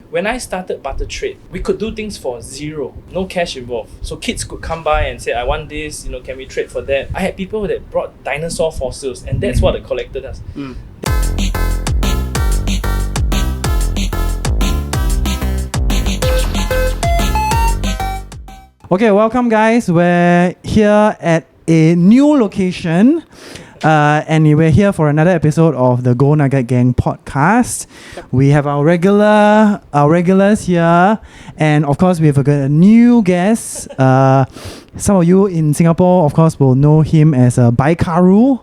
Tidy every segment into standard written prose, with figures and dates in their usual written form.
when I started BarterTrade, we could do things for zero, no cash involved. So kids could come by and say, I want this, can we trade for that? I had people that brought dinosaur fossils, and that's what a collector does. Okay, welcome guys. We're here at a new location. And we're here for another episode of the Gold Nugget Gang Podcast. We have our regulars here, and of course we have a new guest. Some of you in Singapore, of course, will know him as Baikaru,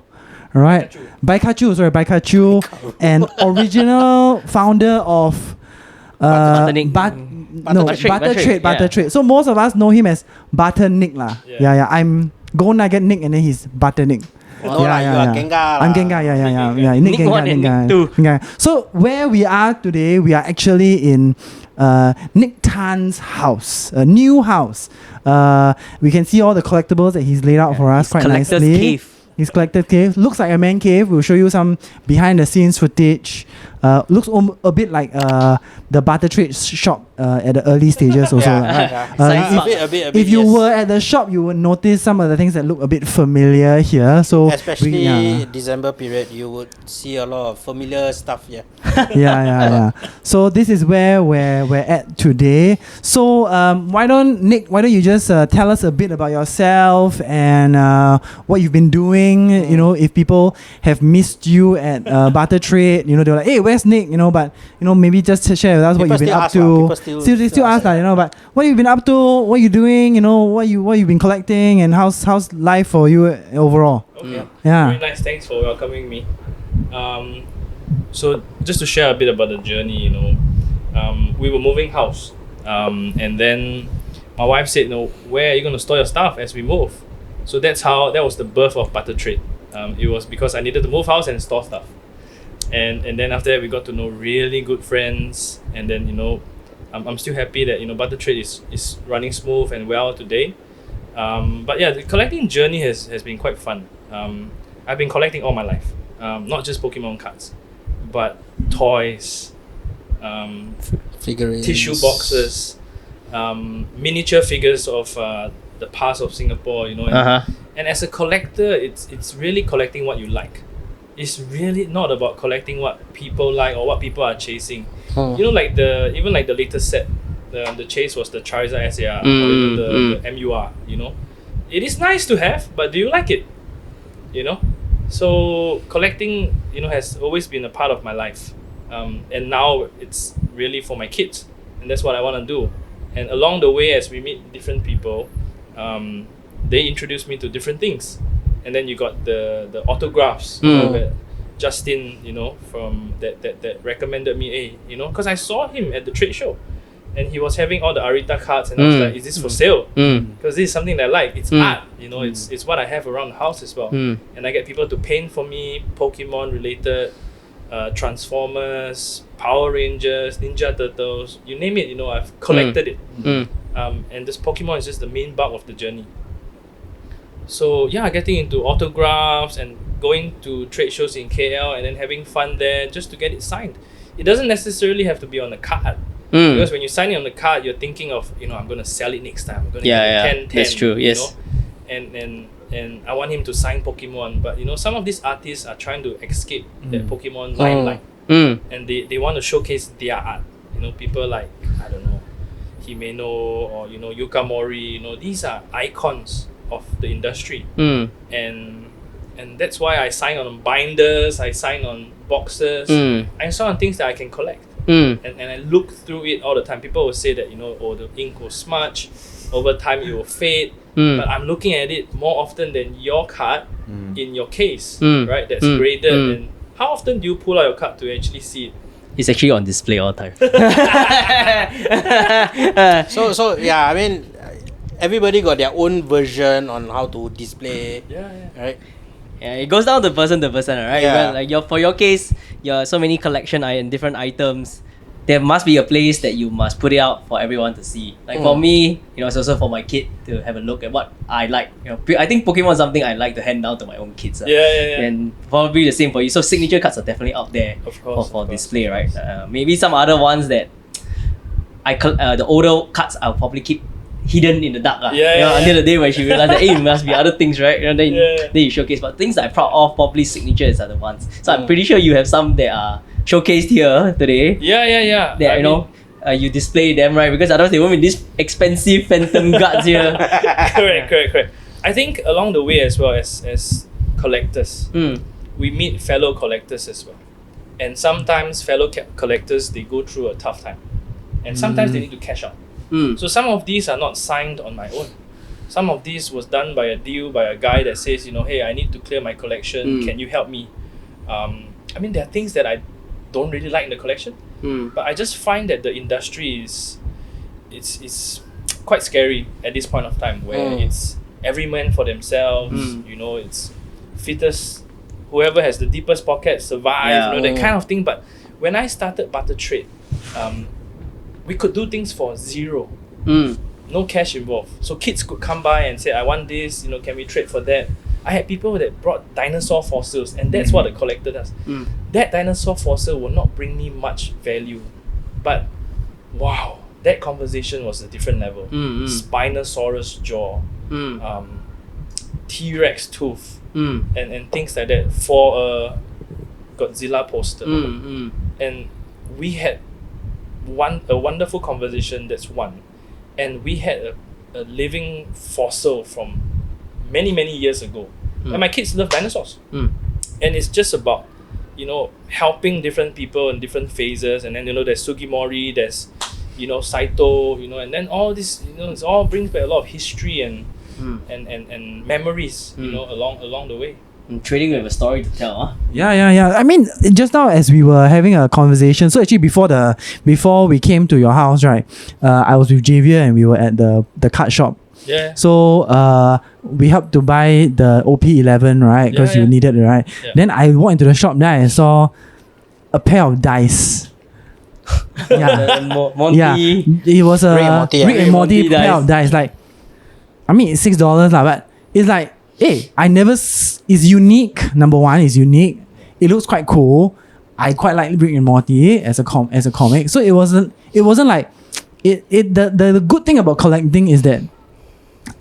right? Baikachu, and original founder of BarterTrade. So most of us know him as Barter Nick lah. Yeah. I'm Gold Nugget Nick, and then he's Barter Nick. You are Gengar. I'm Gengar, yeah. Nick Gengar. Nick 2. So where we are today, we are actually in Nick Tan's house, a new house. We can see all the collectibles that he's laid out for us quite nicely. Cave. His collector's cave looks like a man cave. We'll show you some behind the scenes footage. Looks a bit like the BarterTrade shop at the early stages also. If you were at the shop, you would notice some of the things that look a bit familiar here. So especially December period, you would see a lot of familiar stuff here. Yeah. So this is where we're at today. So why don't you just tell us a bit about yourself and what you've been doing? If people have missed you at BarterTrade, they're like, hey, where's Nick? But maybe just share with us what you've been up to. They still ask that, but what you've been up to, what you're doing, what you've been collecting, and how's life for you overall? Okay. Yeah. Very nice. Thanks for welcoming me. So just to share a bit about the journey, we were moving house, and then my wife said, where are you going to store your stuff as we move? So that was the birth of BarterTrade. It was because I needed to move house and store stuff. And then after that, we got to know really good friends. And then, I'm still happy that, BarterTrade is running smooth and well today. But yeah, the collecting journey has been quite fun. I've been collecting all my life. Not just Pokemon cards, but toys, figurines, tissue boxes, miniature figures of the past of Singapore, and as a collector, it's really collecting what you like. It's really not about collecting what people like or what people are chasing. Like the latest set, the chase was the Charizard SAR, the MUR. It is nice to have, but do you like it? So collecting, has always been a part of my life, and now it's really for my kids, and that's what I want to do. And along the way, as we meet different people, they introduce me to different things. And then you got the autographs. Justin, from that recommended me, hey, because I saw him at the trade show, and he was having all the Arita cards, and I was like, is this for sale? Because this is something that I like. It's art, it's what I have around the house as well. And I get people to paint for me Pokemon related, Transformers, Power Rangers, Ninja Turtles, you name it, I've collected it. And this Pokemon is just the main bulk of the journey. So yeah, getting into autographs and going to trade shows in KL and then having fun there just to get it signed. It doesn't necessarily have to be on the card. Because when you sign it on the card, you're thinking of, I'm going to sell it next time. I'm going to get 10. That's true, yes. And I want him to sign Pokemon. But, some of these artists are trying to escape that Pokemon limelight. And they want to showcase their art. People like, I don't know, Himeno or, Yuka Mori. These are icons of the industry, and that's why I sign on binders, I sign on boxes, I sign on things that I can collect, and I look through it all the time. People will say that the ink will smudge over time, it will fade, but I'm looking at it more often than your card in your case, right? That's graded. And how often do you pull out your card to actually see it? It's actually on display all the time. So yeah, I mean, everybody got their own version on how to display, right? Yeah, it goes down to person, right? Yeah. Like for your case, so many collection and different items. There must be a place that you must put it out for everyone to see. Like for me, it's also for my kid to have a look at what I like. I think Pokemon is something I like to hand down to my own kids. Yeah. And probably the same for you. So signature cards are definitely out there for display, right? Maybe some other ones that the older cards I'll probably keep hidden in the dark. Yeah. Until the day when she realized that, hey, it must be other things, right? Then you showcase. But things that I'm proud of, probably signatures are the ones. So I'm pretty sure you have some that are showcased here today. Yeah. That you display them, right? Because otherwise they won't be this expensive phantom guards here. Correct. I think along the way as well as collectors, we meet fellow collectors as well. And sometimes fellow collectors, they go through a tough time. And sometimes they need to cash out. So some of these are not signed on my own. Some of these was done by a deal by a guy that says, hey, I need to clear my collection. Can you help me? I mean, there are things that I don't really like in the collection. But I just find that the industry is quite scary at this point of time, where it's every man for themselves. It's fittest, whoever has the deepest pocket survive. That kind of thing. But when I started BarterTrade, we could do things for zero, no cash involved. So kids could come by and say, I want this, can we trade for that? I had people that brought dinosaur fossils, and that's what a collector does. That dinosaur fossil will not bring me much value, but wow, that conversation was a different level. Spinosaurus jaw, T-Rex tooth, and things like that for a Godzilla poster. And we had a wonderful conversation, that's one. And we had a living fossil from many years ago. And my kids love dinosaurs. And it's just about, helping different people in different phases. And then, there's Sugimori, there's, Saito, and then all this, it all brings back a lot of history and memories, along the way. Trading with a story to tell, huh? Yeah. I mean, just now as we were having a conversation, so actually before we came to your house, right? I was with Javier and we were at the card shop. Yeah. So we helped to buy the OP11, right? Because you needed it, right? Yeah. Then I walked into the shop. Then I saw a pair of dice. Monty. It was a Rick and Morty pair dice. of dice. Like, I mean, it's $6 lah, but it's like, hey, it's unique. Number one, it's unique. It looks quite cool. I quite like Rick and Morty as a comic. So it wasn't like the good thing about collecting is that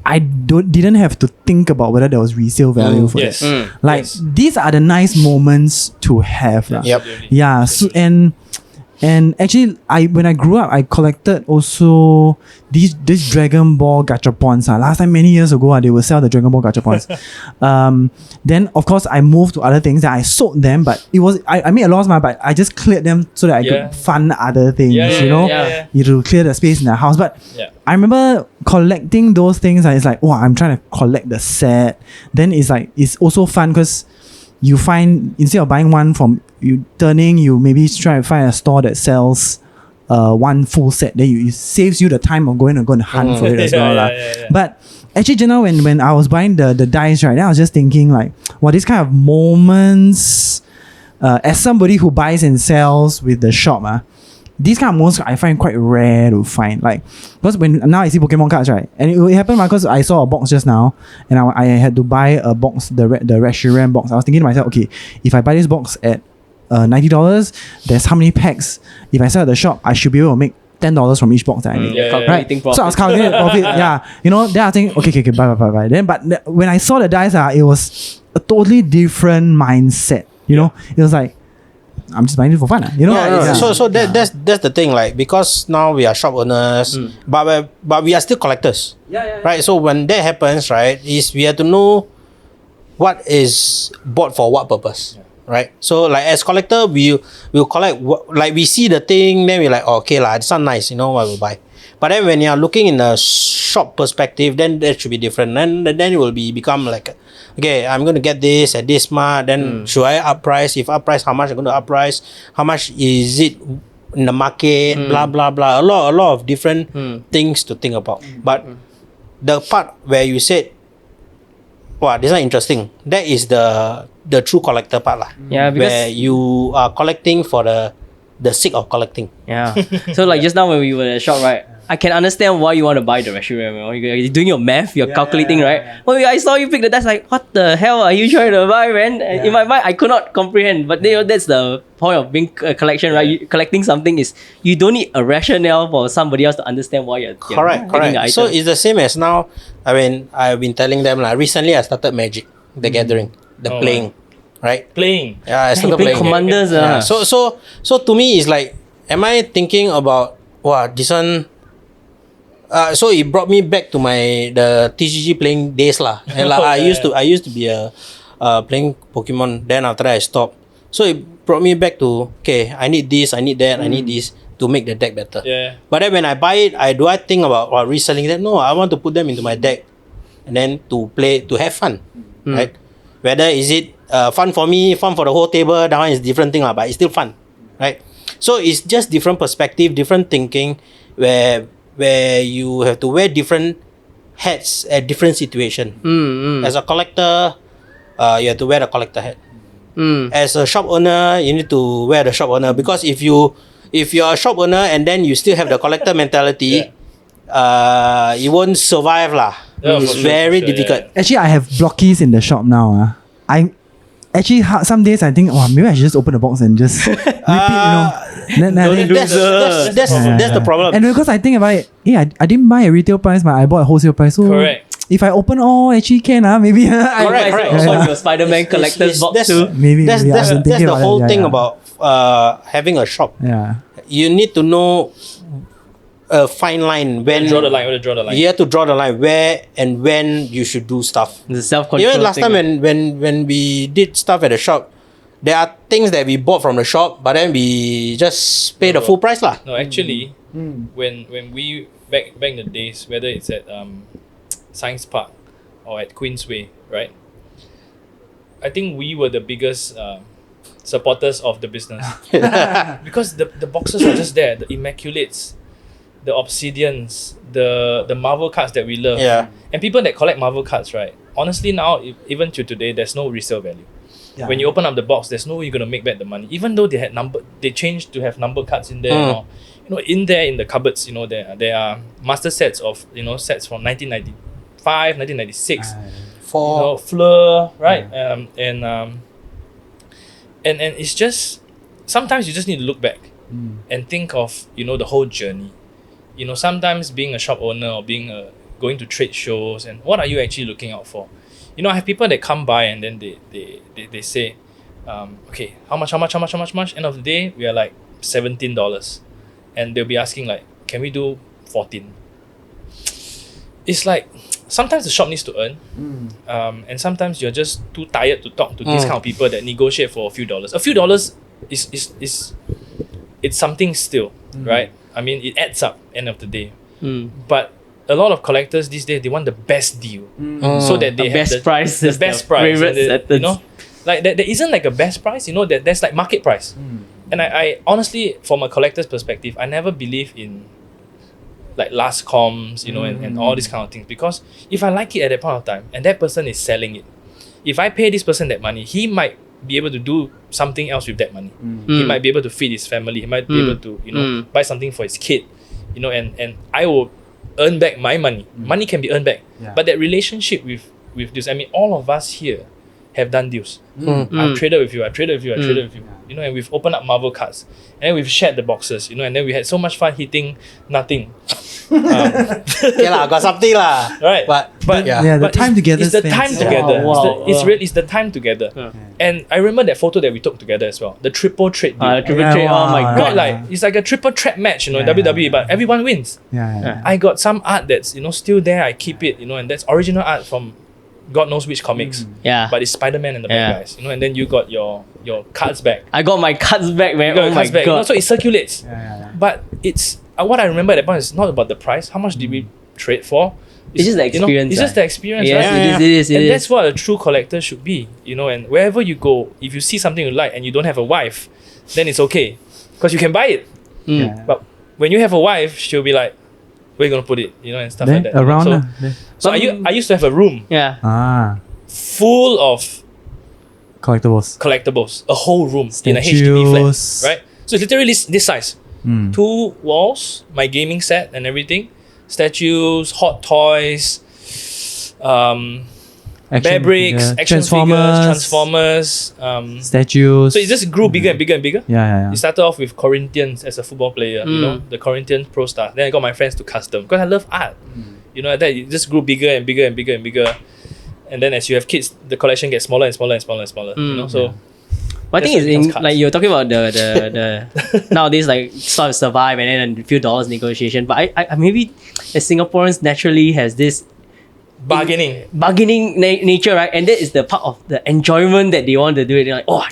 I didn't have to think about whether there was resale value for yes. it. These are the nice moments to have. Yep. Yeah. So, and actually, when I grew up, I collected also this Dragon Ball gachapons. Last time, many years ago, they would sell the Dragon Ball gachapons. Then, of course, I moved to other things. That I sold them, but I made a loss, but I just cleared them so that I could fund other things. You to clear the space in the house. But I remember collecting those things. It's like, I'm trying to collect the set. Then it's also fun because you find, instead of buying one from you maybe try to find a store that sells one full set. Then it saves you the time of going and hunt for it as well. Yeah. But actually, just now when I was buying the dice, right, then I was just thinking like, these kind of moments, as somebody who buys and sells with the shop, these kind of moments I find quite rare to find. Like, because now I see Pokemon cards, right, and it happened because I saw a box just now, and I had to buy a box, the Reshiram box. I was thinking to myself, okay, if I buy this box at $90, there's how many packs? If I sell at the shop, I should be able to make $10 from each box that I make. Right? So I was calculating profit. Then I was thinking, okay, buy. Then, but when I saw the dice, it was a totally different mindset. It was like, I'm just buying it for fun. So that's the thing, like, because now we are shop owners, but we are still collectors. Right? So when that happens, right, is we have to know what is bought for what purpose. Right? So like as collector, we'll collect like we see the thing, then we're like, okay lah, it's not nice, what we'll buy. But then when you're looking in a shop perspective, then that should be different. Then it will become like, okay, I'm going to get this at this much. Then should I up price? If up price, how much I'm going to up price? How much is it in the market? Blah blah blah. A lot of different things to think about. But the part where you said, wow, this is interesting. That is the true collector part lah. Yeah, because where you are collecting for the sake of collecting. Yeah. So like just now when we were at the shop, right, I can understand why you want to buy the Reshiram. You're doing your math, you're calculating, right? Well, I saw you pick the dice, like, what the hell are you trying to buy, man? In my mind, I could not comprehend. But that's the point of being a collection, right? You, collecting something is, you don't need a rationale for somebody else to understand why you're Correct. So it's the same as now. I mean, I've been telling them, like, recently I started Magic, the Gathering, playing, right? Playing. Yeah, I started playing. Commanders. Yeah. So to me, it's like, am I thinking about, wow, this one... so it brought me back to the TCG playing days lah. And like I used to be playing Pokemon. Then after that I stopped. So it brought me back to, okay, I need this, I need that, I need this to make the deck better. Yeah. But then when I buy it, I think about reselling them? No, I want to put them into my deck and then to play, to have fun, right? Whether is it fun for me, fun for the whole table, that one is different thing lah, but it's still fun, right? So it's just different perspective, different thinking, where you have to wear different hats at different situation. As a collector, you have to wear the collector hat. As a shop owner, you need to wear the shop owner, because if you're a shop owner and then you still have the collector mentality, you won't survive lah. It's very difficult. Actually, I have blockies in the shop now. I actually some days I think, oh, maybe I should just open the box and just rip it, That's the problem. And because I think about it, I didn't buy a retail price, but I bought a wholesale price. So Correct. if I open all, actually can maybe. Correct. Also your Spider-Man collector's box too. Maybe That's the whole thing about having a shop. Yeah. You need to know a fine line when Draw the line. you have to draw the line where and when you should do stuff. The self-control. Even last time when we did stuff at the shop, there are things that we bought from the shop, but then we just pay the full price lah. No, actually, when we back in the days, whether it's at Science Park or at Queensway, right? I think we were the biggest supporters of the business because the boxes are just there, the Immaculates, the Obsidians, the Marvel cards that we love, and people that collect Marvel cards, right? Honestly, now even to today, there's no resale value. Yeah. When you open up the box, there's no way you're gonna make back the money. Even though they changed to have number cards in there. Or, in there in the cupboards, there are master sets of sets from 1995, 1996. Fleur, right? And it's just sometimes you just need to look back and think of the whole journey. Sometimes being a shop owner or going to trade shows, and what are you actually looking out for? I have people that come by and then they say, okay, how much? End of the day, we are like $17. And they'll be asking like, can we do 14? It's like, sometimes the shop needs to earn. And sometimes you're just too tired to talk to these kind of people that negotiate for a few dollars. A few dollars is it's something still, right? I mean, it adds up end of the day. But a lot of collectors these days, they want the best deal, so that they have the price. The best price. Like there isn't like a best price. There's like market price. And I honestly, from a collector's perspective, I never believe in like last comms, and all these kind of things, because if I like it at that point of time and that person is selling it, if I pay this person that money, he might be able to do something else with that money. He might be able to feed his family. He might be able to buy something for his kid. And I will earn back my money. Money can be earned back. But that relationship with this, I mean, all of us here have done deals. I've traded with you, and we've opened up Marvel cards, and then we've shared the boxes, and then we had so much fun hitting nothing. Okay lah, got something lah. Right. But the time together. It's the time together. Wow. It's the time together. And I remember that photo that we took together as well. The triple trade deal. Triple trade. Oh my Right, god. like it's like a triple threat match, in WWE, but everyone wins. I got some art that's still there. I keep it, and that's original art from God knows which comics. But it's Spider-Man and the bad guys, and then you got your cards back. I got my cards back, man. Oh my god. So it circulates. But it's what I remember at that point is not about the price. How much did we trade for? It's just the experience. It's just the experience, yes, right? It is. And that's what a true collector should be, and wherever you go, if you see something you like and you don't have a wife, then it's okay, because you can buy it. But when you have a wife, she'll be like, where are you gonna put it, and stuff like that. Around. So I used to have a room full of Collectibles. A whole room in a HDB flat, right? So it's literally this size. 2 walls, my gaming set and everything, statues, hot toys, bear bricks, action figures, Transformers, statues. so it just grew bigger and bigger and bigger. Yeah. It started off with Corinthians as a football player, you know, the Corinthians Pro Star. Then I got my friends to custom because I love art. You know, that it just grew bigger and bigger and bigger and bigger. And then as you have kids, the collection gets smaller and smaller and smaller and smaller. You know, so. But I think it's in, like you're talking about the nowadays like sort of survive and then a few dollars negotiation. But I maybe as Singaporeans naturally has this Bargaining nature, right? And that is the part of the enjoyment that they want to do it. They're like, oh,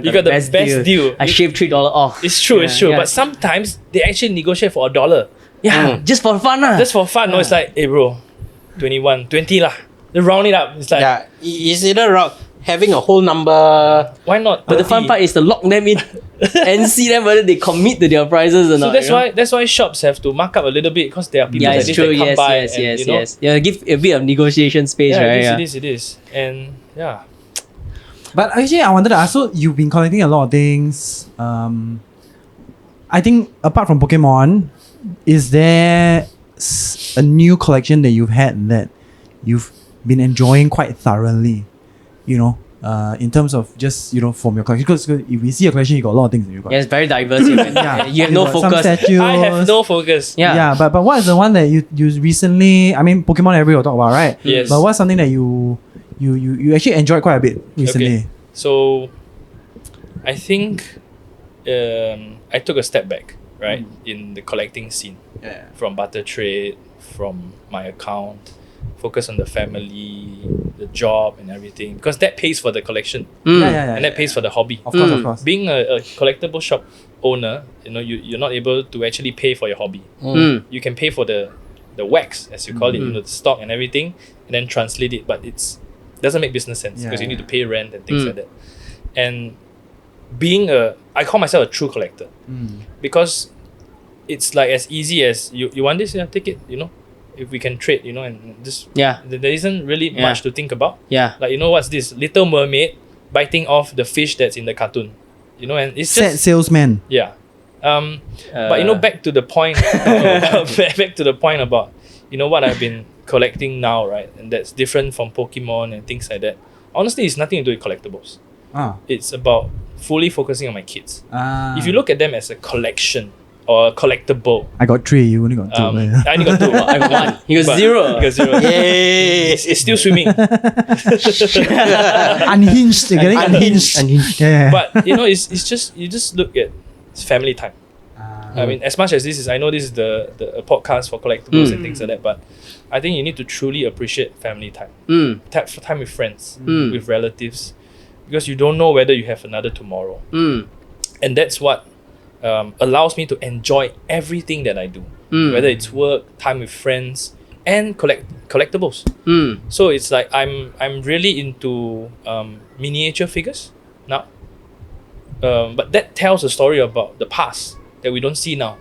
you got the best deal. I shaved $3 off. It's true. But sometimes they actually negotiate for $1. Yeah, just for fun lah. Just for fun. No, it's like, hey bro, 21, 20 lah. They round it up. It's like, it's either having a whole number. Why not? But the fun part is to lock them in and see them whether they commit to their prices or not. So that's why shops have to mark up a little bit because there are people that come by. Yes. Yeah, give a bit of negotiation space, right? It is. And yeah. But actually, I wanted to ask, so you've been collecting a lot of things. I think apart from Pokemon, is there a new collection that you've had that you've been enjoying quite thoroughly? You know, in terms of just, you know, from your collection. Because if we see a collection, you got a lot of things that you got. Yeah, it's very diverse. You have no got some focus. statues. I have no focus. Yeah, but what is the one that you recently? I mean, Pokemon everybody will talk about, right? Yes. But what's something that you actually enjoyed quite a bit recently? Okay. So, I think I took a step back, right, in the collecting scene. Yeah. From BarterTrade, from my account, focus on the family, the job and everything. Because that pays for the collection. And that pays for the hobby. Of course. Being a collectible shop owner, you know, you're not able to actually pay for your hobby. You can pay for the wax, as you call it, you know, the stock and everything, and then translate it. But it doesn't make business sense because you need to pay rent and things like that. And I call myself a true collector because it's like as easy as you want this, take it, you know. If we can trade, you know, and just there isn't really much to think about. Yeah. Like, you know, what's this? Little Mermaid biting off the fish that's in the cartoon. You know, and it's Sad just salesman. Yeah. But you know, back to the point back to the point about, you know, what I've been collecting now, right? And that's different from Pokemon and things like that. Honestly, it's nothing to do with collectibles. It's about fully focusing on my kids. If you look at them as a collection or a collectible. I got 3, you only got 2. I only got 2. I got 1. He got 0. You got 0. Yay! It's still swimming. Unhinged. You're getting unhinged. Yeah. But you know, it's just you just look at family time. I mean, as much as this is, I know this is the podcast for collectibles and things like that, but I think you need to truly appreciate family time. Time with friends, with relatives, because you don't know whether you have another tomorrow. And that's what allows me to enjoy everything that I do, whether it's work, time with friends, and collectibles. So it's like I'm really into miniature figures now, but that tells a story about the past that we don't see now.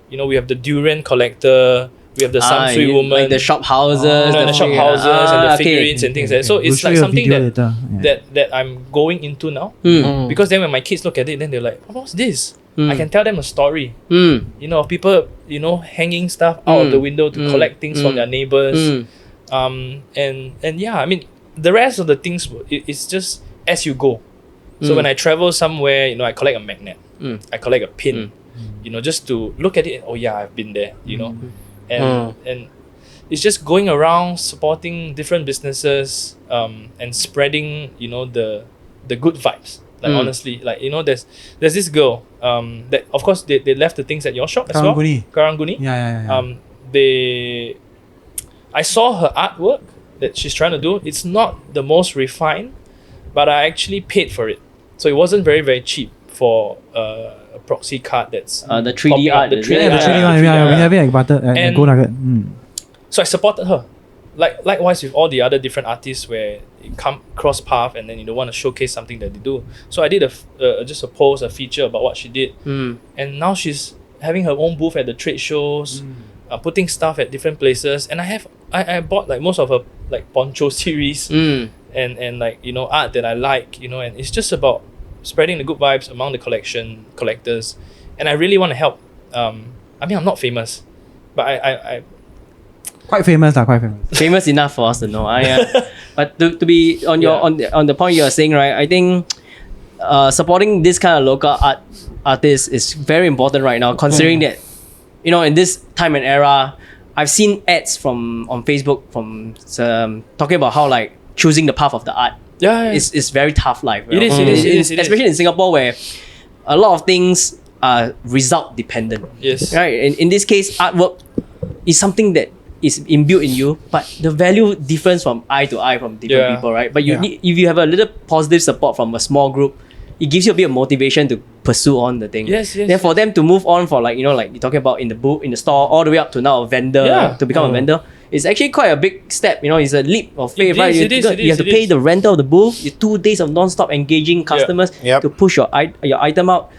You know, we have the durian collector, we have the Samsui woman, like the shop houses, the shop houses and the figurines and things like that. So it's like something that I'm going into now, because then when my kids look at it, then they're like, oh, what's this? I can tell them a story, you know, of people, you know, hanging stuff out of the window to collect things from their neighbors. And yeah, I mean, the rest of the things, it's just as you go. So when I travel somewhere, you know, I collect a magnet, I collect a pin, you know, just to look at it. Oh yeah, I've been there, you know, and it's just going around supporting different businesses, and spreading, you know, the good vibes. Like honestly, like, you know, there's this girl that of course they left the things at your shop as well. Karanguni. Yeah. I saw her artwork that she's trying to do. It's not the most refined, but I actually paid for it. So it wasn't very, very cheap for a proxy card that's the 3D art. The 3D one. We have it at Gold Nugget. So I supported her. Likewise with all the other different artists where you come cross path and then you don't want to showcase something that they do. So I did just a post, a feature about what she did, and now she's having her own booth at the trade shows, putting stuff at different places. And I bought like most of her like poncho series and like, you know, art that I like, you know, and it's just about spreading the good vibes among the collectors. And I really want to help I mean, I'm not famous, but I Quite famous. Famous enough for us to know. But to be on your on the point you're saying, right? I think supporting this kind of local artists is very important right now, considering that, you know, in this time and era, I've seen ads on Facebook from talking about how like choosing the path of the art is very tough life. It is. Especially in Singapore, where a lot of things are result dependent. Yes. Right. In this case, artwork is something that is inbuilt in you, but the value differs from eye to eye from different people, right? But you need, if you have a little positive support from a small group, it gives you a bit of motivation to pursue on the thing. Yes. Then for them to move on for like, you know, like you're talking about in the book, in the store, all the way up to now a vendor, to become a vendor, it's actually quite a big step. You know, it's a leap of faith, right? You have to pay the rental of the booth, 2 days of non-stop engaging customers to push your item out.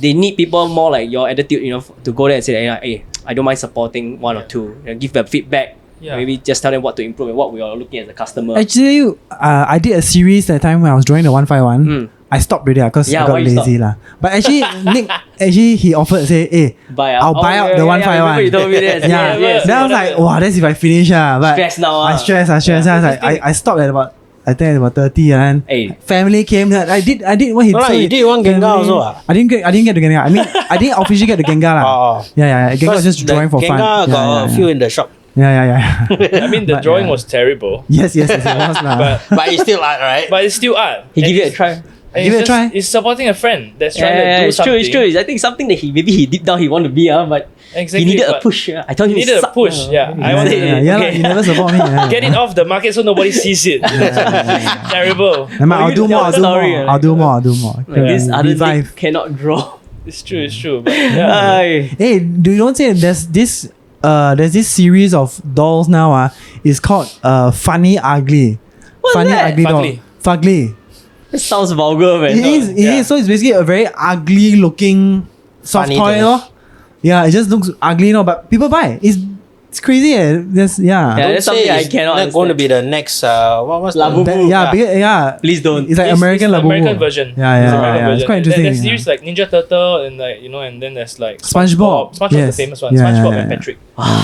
They need people more like your attitude, you know, to go there and say, hey, I don't mind supporting one or two. You know, give them feedback. Maybe just tell them what to improve and what we are looking as a customer. Actually, I did a series that time when I was drawing the 151. I stopped already because I got lazy lah. But actually, Nick he offered to say, hey, I'll buy out the 151. You told me this. Then I was like, wow, that's if I finish. But stress now. I stress. I was like, I stopped at about, I think about 30 and family came. I did what he said. You did one Gengar also. I didn't get the Gengar. I mean, I didn't officially get the Gengar lah. Gengar was just drawing for fun. Gengar got a few in the shop. Yeah. I mean, the drawing was terrible. Yes, it was lah. But it's still art, right? But it's still art. He give it a try. Give it a try. It's supporting a friend that's trying to do something. It's true. I think something that he deep down he want to be, but he needed a push. I told him he needed a push. I wanted it. You never support me. Get it off the market so nobody sees it. Terrible. I'll do more. This other thing cannot draw. It's true. But hey, do you don't say there's this series of dolls now? It's called Funny Ugly. What's Funny that? Ugly doll. Fugly. It sounds vulgar, man. It is. So it's basically a very ugly looking soft toy, Yeah, it just looks ugly, but people buy. It's crazy. That's something I cannot understand. Going to be the next what was Labubu. Please don't. It's like American Labubu. American version. It's quite interesting. There's series like Ninja Turtle and like, you know, and then there's like SpongeBob. SpongeBob's the famous one. SpongeBob and Patrick.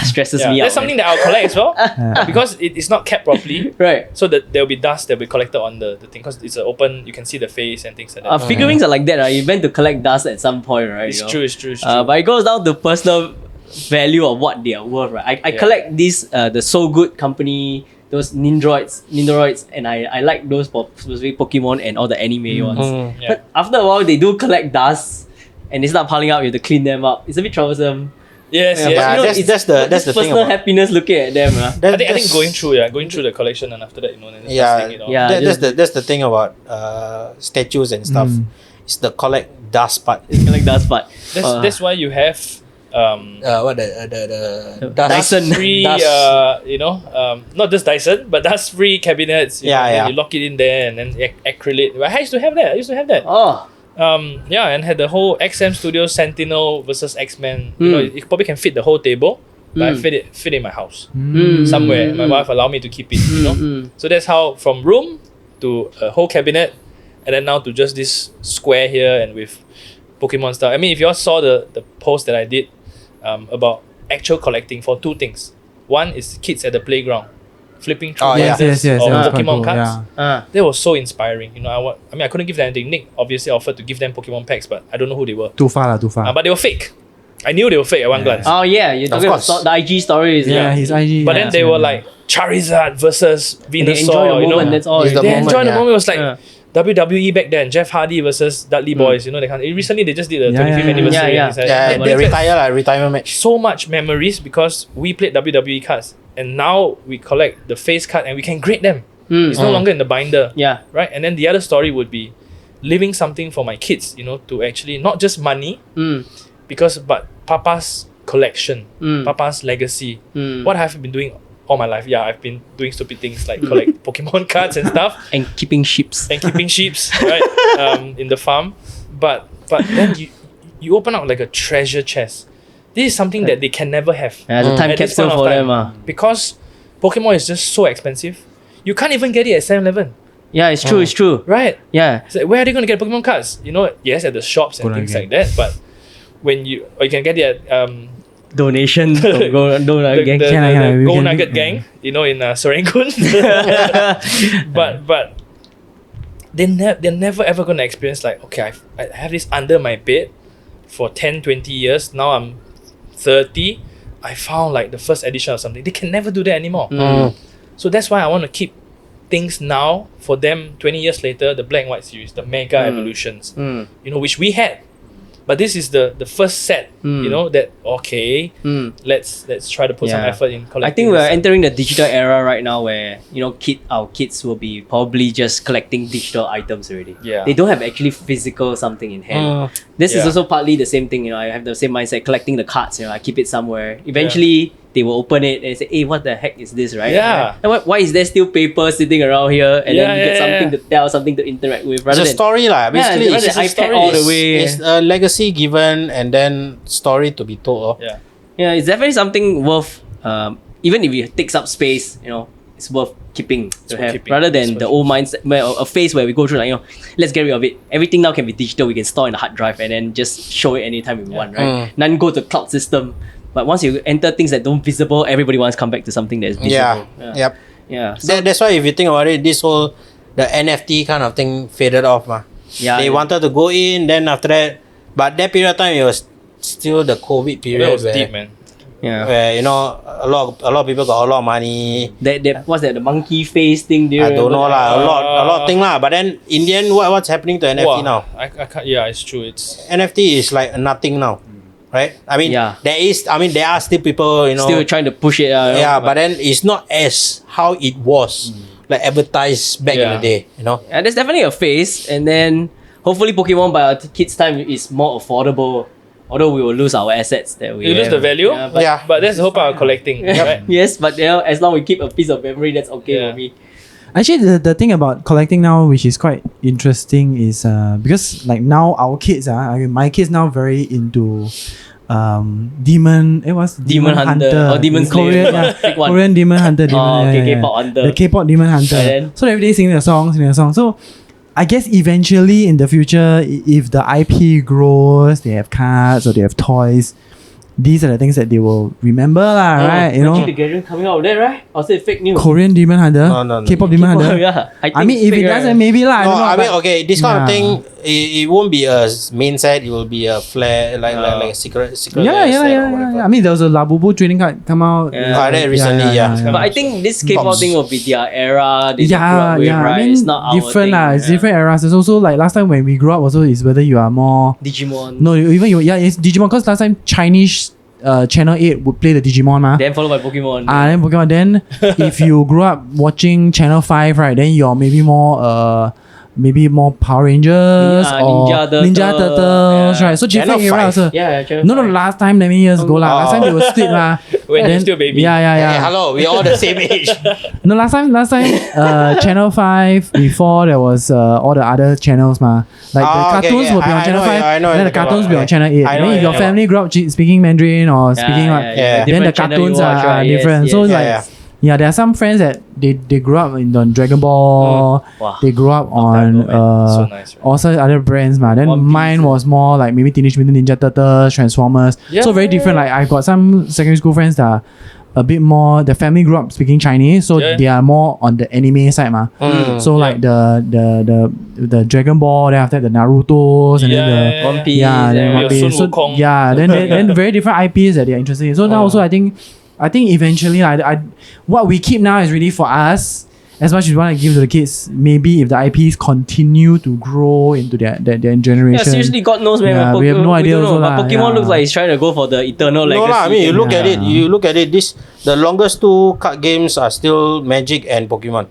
Stresses me out. That's something that I'll collect as well because it's not kept properly. Right. So that there'll be dust that'll be collected on the thing because it's open. You can see the face and things like that. Figurines are like that, right? You meant to collect dust at some point, right? It's true. But it goes down to personal value of what they are worth, right? I collect these the So Good company, those Nindoroids, and I like those for specific Pokemon and all the anime ones. But after a while, they do collect dust, and they start piling up. You have to clean them up. It's a bit troublesome. Yes. That's the thing. Personal happiness looking at them. I think going through the collection and after that, you know, then dusting it off. That's the thing about statues and stuff. It's the collect dust part. That's why you have the Dyson free not just Dyson but dust free cabinets. You lock it in there and then acrylate. I used to have that. And had the whole XM Studios Sentinel versus X-Men. You know, it probably can fit the whole table, but I fit in my house somewhere. My wife allowed me to keep it. You know, so that's how from room to a whole cabinet, and then now to just this square here and with Pokemon stuff. I mean, if you all saw the post that I did about actual collecting for two things. One is kids at the playground flipping through boxes of Pokemon cards. That was so inspiring. You know, I couldn't give them anything. Nick obviously offered to give them Pokemon packs, but I don't know who they were. Too far. But they were fake. I knew they were fake at one glance. Oh yeah, you're talking about the IG stories. His IG. But then they were like Charizard versus Venusaur. They enjoy the moment. That's all. They enjoy the moment. It was like WWE back then, Jeff Hardy versus Dudley Boys, you know, recently they just did the 25th anniversary. They retirement match. So much memories because we played WWE cards and now we collect the face card and we can grade them. It's no longer in the binder. Right? And then the other story would be leaving something for my kids, you know, to actually not just money, but Papa's collection, Papa's legacy. What have I been doing all my life? I've been doing stupid things like collect Pokemon cards and stuff. And keeping sheeps. Right? In the farm. But then you open up like a treasure chest. This is something that they can never have. It's a time capsule for them. Because Pokemon is just so expensive. You can't even get it at 7-Eleven. Yeah, it's true. Right? Yeah. So where are they going to get Pokemon cards? You know, yes, at the shops and things like that. But when you can get it at Donation from Gold Nugget Gang. the Gold Nugget Gang, you know, in Serangoon. but they're never ever gonna experience like, okay, I have this under my bed for 10, 20 years. Now I'm 30. I found like the first edition or something. They can never do that anymore. So that's why I want to keep things now for them 20 years later, the black and white series, the mega evolutions, you know, which we had. But this is the first set, you know, that let's try to put some effort in collecting. I think we're entering the digital era right now where, you know, our kids will be probably just collecting digital items already. Yeah. They don't have actually physical something in hand. This is also partly the same thing, you know, I have the same mindset, collecting the cards, you know, I keep it somewhere. Eventually they will open it and say, hey, what the heck is this, right? Yeah. And why is there still paper sitting around here? And then you get something to tell, something to interact with. It's a story lah. Basically, it's just a iPad all the way. It's a legacy given and then story to be told. Yeah, it's definitely something worth, even if it takes up space, you know, it's worth keeping to have. Rather than the old mindset, a phase where we go through like, you know, let's get rid of it. Everything now can be digital. We can store in the hard drive and then just show it anytime we want, right? None go to cloud system. But once you enter things that don't visible, everybody wants to come back to something that is visible. Yeah. So that's why if you think about it, this whole the NFT kind of thing faded off, They wanted to go in, then after that, but that period of time it was still the COVID period. That was deep, man. Yeah. Where, you know, a lot of people got a lot of money. What's that? The monkey face thing? I don't know lah. A lot of thing lah. But then in the end, what's happening to NFT now? I can't. Yeah, it's true. It's NFT is like nothing now, right? I mean, there are still people, you know, still trying to push it. But then it's not as how it was like advertised back in the day, you know. And there's definitely a phase, and then hopefully Pokemon by our kids' time is more affordable. Although we will lose our assets that we lose the value, but that's the whole part of collecting, right? Yes, but you know, as long as we keep a piece of memory, that's okay for me. Actually, the thing about collecting now, which is quite interesting, is because like now our kids my kids now very into Demon Hunter or Demon Slayer, Korean Demon Hunter, K-pop Hunter, the K-pop Demon Hunter. So every day singing a song. So I guess eventually in the future, if the IP grows, they have cards or they have toys, these are the things that they will remember right? You know, the Gathering coming out of there, right? Or say fake news. Korean Demon Hunter, no. K-pop Demon Hunter. I mean, if it doesn't, maybe lah. I mean, okay, this kind of thing, it won't be a main set. It will be a flare, like a secret. Yeah. I mean, there was a Labubu trading card come out. That recently, But I think this K-pop thing will be their era. They grew up with, right? I mean, it's not our different thing. It's different eras. There's also like last time when we grew up, also is whether you are more Digimon. No, even it's Digimon, because last time Chinese Channel 8 would play the Digimon Then followed by Pokemon. Then Pokemon. Then if you grew up watching Channel 5, right, then you're maybe more Power Rangers or Ninja Turtles, right? So different era also. No, last time, many years ago last time they were split when you're still baby. Hey, hello, we're all the same age. No, last time Channel 5, before there was all the other channels like the cartoons will be on Channel 5, then the cartoons will be on Channel 8. Then if your family grew up speaking Mandarin or speaking then the cartoons are different. So there are some friends that they grew up on Dragon Ball. They grew up on so nice, right? also other brands. Then mine was more like maybe Teenage Mutant Ninja Turtles, Transformers. So very different. Like I've got some secondary school friends that are a bit more. The family grew up speaking Chinese, so they are more on the anime side, So like the Dragon Ball, then after that the Naruto's, and then the One Piece, then One Piece. So then very different IPs that they are interested in. So now also I think eventually what we keep now is really for us. As much as we want to give to the kids, maybe if the IPs continue to grow into their generation. Yeah, seriously, God knows, man. We have no idea also but Pokemon looks like it's trying to go for the eternal legacy. I mean, you look at it. The longest two card games are still Magic and Pokemon.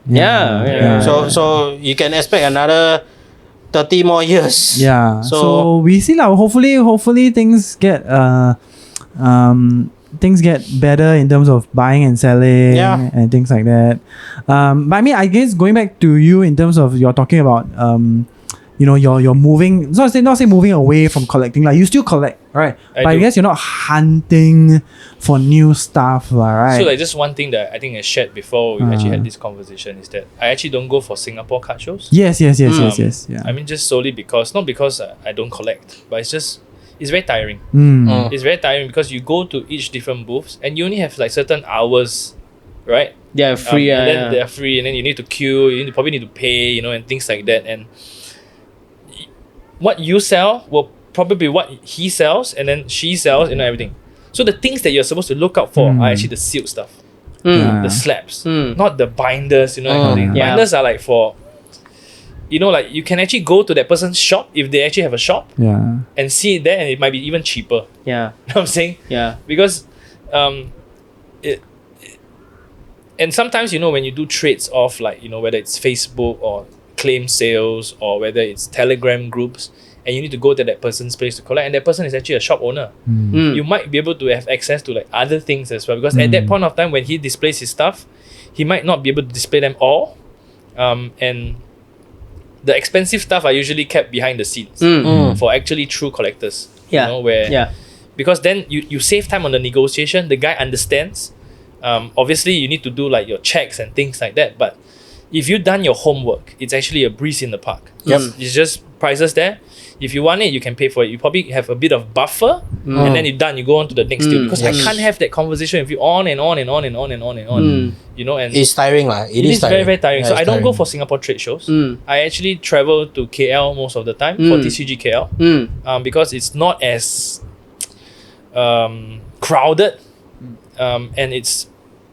So you can expect another 30 more years. Yeah. So we see hopefully things get better in terms of buying and selling and things like that. But I mean, I guess going back to you in terms of you're talking about you're moving, not say moving away from collecting, like you still collect, right? I guess you're not hunting for new stuff, right? So like just one thing that I think I shared before we actually had this conversation is that I actually don't go for Singapore card shows. Yes. Yeah. I mean, just solely because not because I don't collect, but it's it's very tiring. It's very tiring because you go to each different booths and you only have like certain hours, right? They're free. And then they're free, and then you need to queue. Probably need to pay, and things like that. And what you sell will probably be what he sells, and then she sells, everything. So the things that you're supposed to look out for are actually the sealed stuff, the slabs, not the binders. Binders are like for, like you can actually go to that person's shop if they actually have a shop, and see it there, and it might be even cheaper. Yeah, you know what I'm saying? Yeah, because and sometimes when you do trades off, like whether it's Facebook or claim sales or whether it's Telegram groups, and you need to go to that person's place to collect, and that person is actually a shop owner, you might be able to have access to like other things as well, because at that point of time when he displays his stuff, he might not be able to display them all, and the expensive stuff are usually kept behind the scenes for actually true collectors. Because then you save time on the negotiation. The guy understands. Obviously you need to do like your checks and things like that, but if you've done your homework, it's actually a breeze in the park. It's just prices there. If you want it, you can pay for it. You probably have a bit of buffer, and then you're done. You go on to the next deal, because I can't have that conversation with you on and on and on and on and on and on. And it's tiring, it is very, very tiring. Yeah, so I don't tiring. go for Singapore trade shows. I actually travel to KL most of the time for TCG KL, because it's not as crowded, and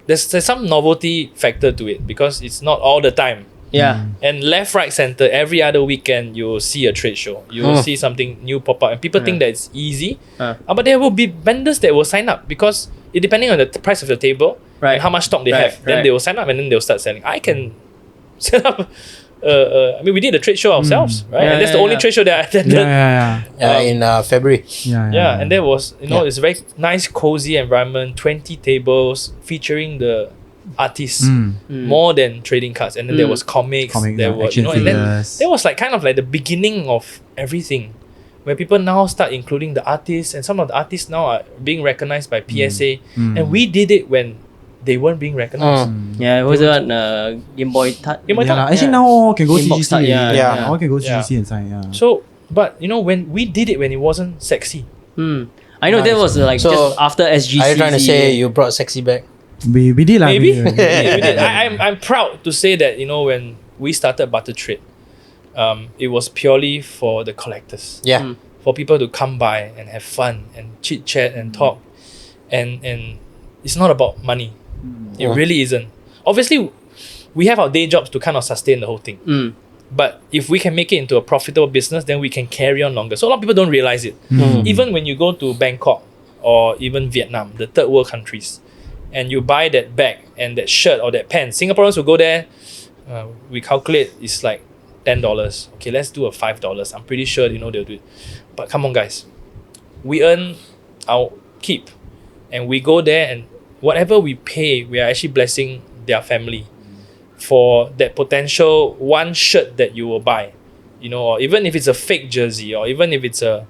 there's some novelty factor to it, because it's not all the time. And left, right, center, every other weekend you will see a trade show. You will see something new pop up, and people think that it's easy. But there will be vendors that will sign up, because it depending on the price of the table and how much stock they have. Then they will sign up, and then they'll start selling. I can set up. We did a trade show ourselves, right? And that's the only trade show that I attended. In February. And there was, it's a very nice, cozy environment. 20 tables featuring the artists more than trading cards, and then there was comics. There were, and then there was like kind of like the beginning of everything, where people now start including the artists, and some of the artists now are being recognized by PSA, and we did it when they weren't being recognized. It was on Game Boy Touch. Actually now all can go Inbox CGC. type, All can go CGC and sign. So, but when we did it when it wasn't sexy. I know that was like So, just after SGC. Are you trying to say you brought sexy back? We did like Maybe. We did. I'm proud to say that when we started BarterTrade, it was purely for the collectors. For people to come by and have fun and chit chat and talk, and it's not about money. It really isn't. Obviously, we have our day jobs to kind of sustain the whole thing. But if we can make it into a profitable business, then we can carry on longer. So a lot of people don't realize it. Even when you go to Bangkok or even Vietnam, the third world countries, and you buy that bag and that shirt or that pen, Singaporeans will go there. We calculate it's like $10. Okay, let's do a $5. I'm pretty sure they'll do it. But come on, guys, we earn our keep, and we go there, and whatever we pay, we are actually blessing their family for that potential one shirt that you will buy, or even if it's a fake jersey, or even if it's a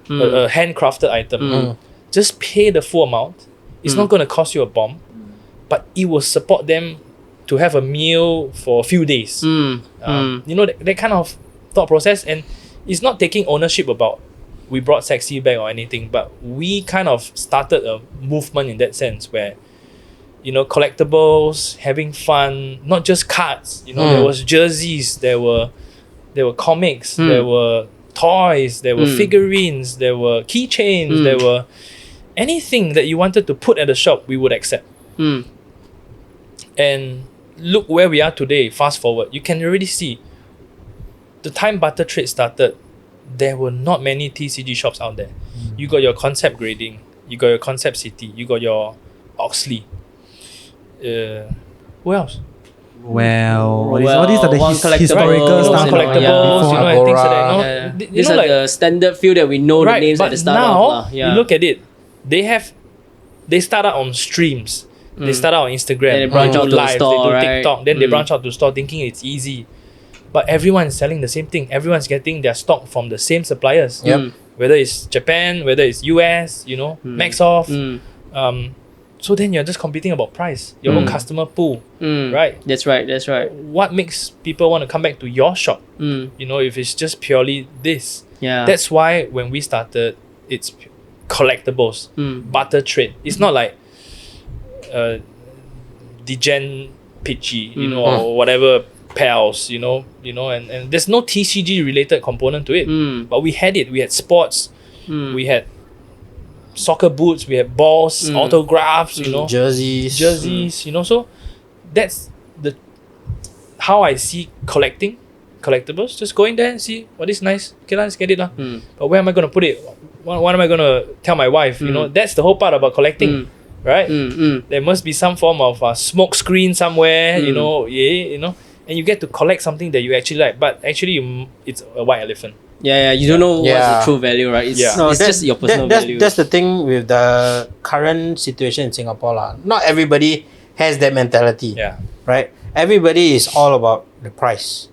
handcrafted item, just pay the full amount. It's not going to cost you a bomb, but it will support them to have a meal for a few days. That kind of thought process, and it's not taking ownership about we brought sexy back or anything, but we kind of started a movement in that sense where collectibles, having fun, not just cards. There was jerseys, there were comics, there were toys, there were figurines, there were keychains, there were anything that you wanted to put at the shop, we would accept. And look where we are today. Fast forward, you can already see the time BarterTrade started, there were not many TCG shops out there. You got your Concept Grading, you got your Concept City, you got your Oxley. Who else? All these are the historical stuff. Collectibles, and things like that. These are the standard few that we know the names at the start of. You look at it, they start out on streams. They start out on Instagram. Then they branch out to live, the store, they do right? TikTok. Then they branch out to store thinking it's easy. But everyone's selling the same thing. Everyone's getting their stock from the same suppliers. Whether it's Japan, whether it's US, Max Off. So then you're just competing about price, your own customer pool, right? That's right. What makes people want to come back to your shop? If it's just purely this. Yeah. That's why when we started, it's collectibles, BarterTrade. It's not like Degen Pitchy, you know, or whatever pals, you know, and there's no TCG related component to it. But we had it. We had sports, we had soccer boots, we had balls, autographs, you know, jerseys, you know. So that's the how I see collectibles. Just go in there and see what is nice. Okay, let's get it lah. But where am I gonna put it? What am I gonna tell my wife? You know, that's the whole part about collecting, right? There must be some form of smoke screen somewhere, you know, and you get to collect something that you actually like. But actually, it's a white elephant. Yeah, you don't know what's the true value, right? It's just your personal value. That's the thing with the current situation in Singapore lah. Not everybody has that mentality. Yeah. Right? Everybody is all about the price.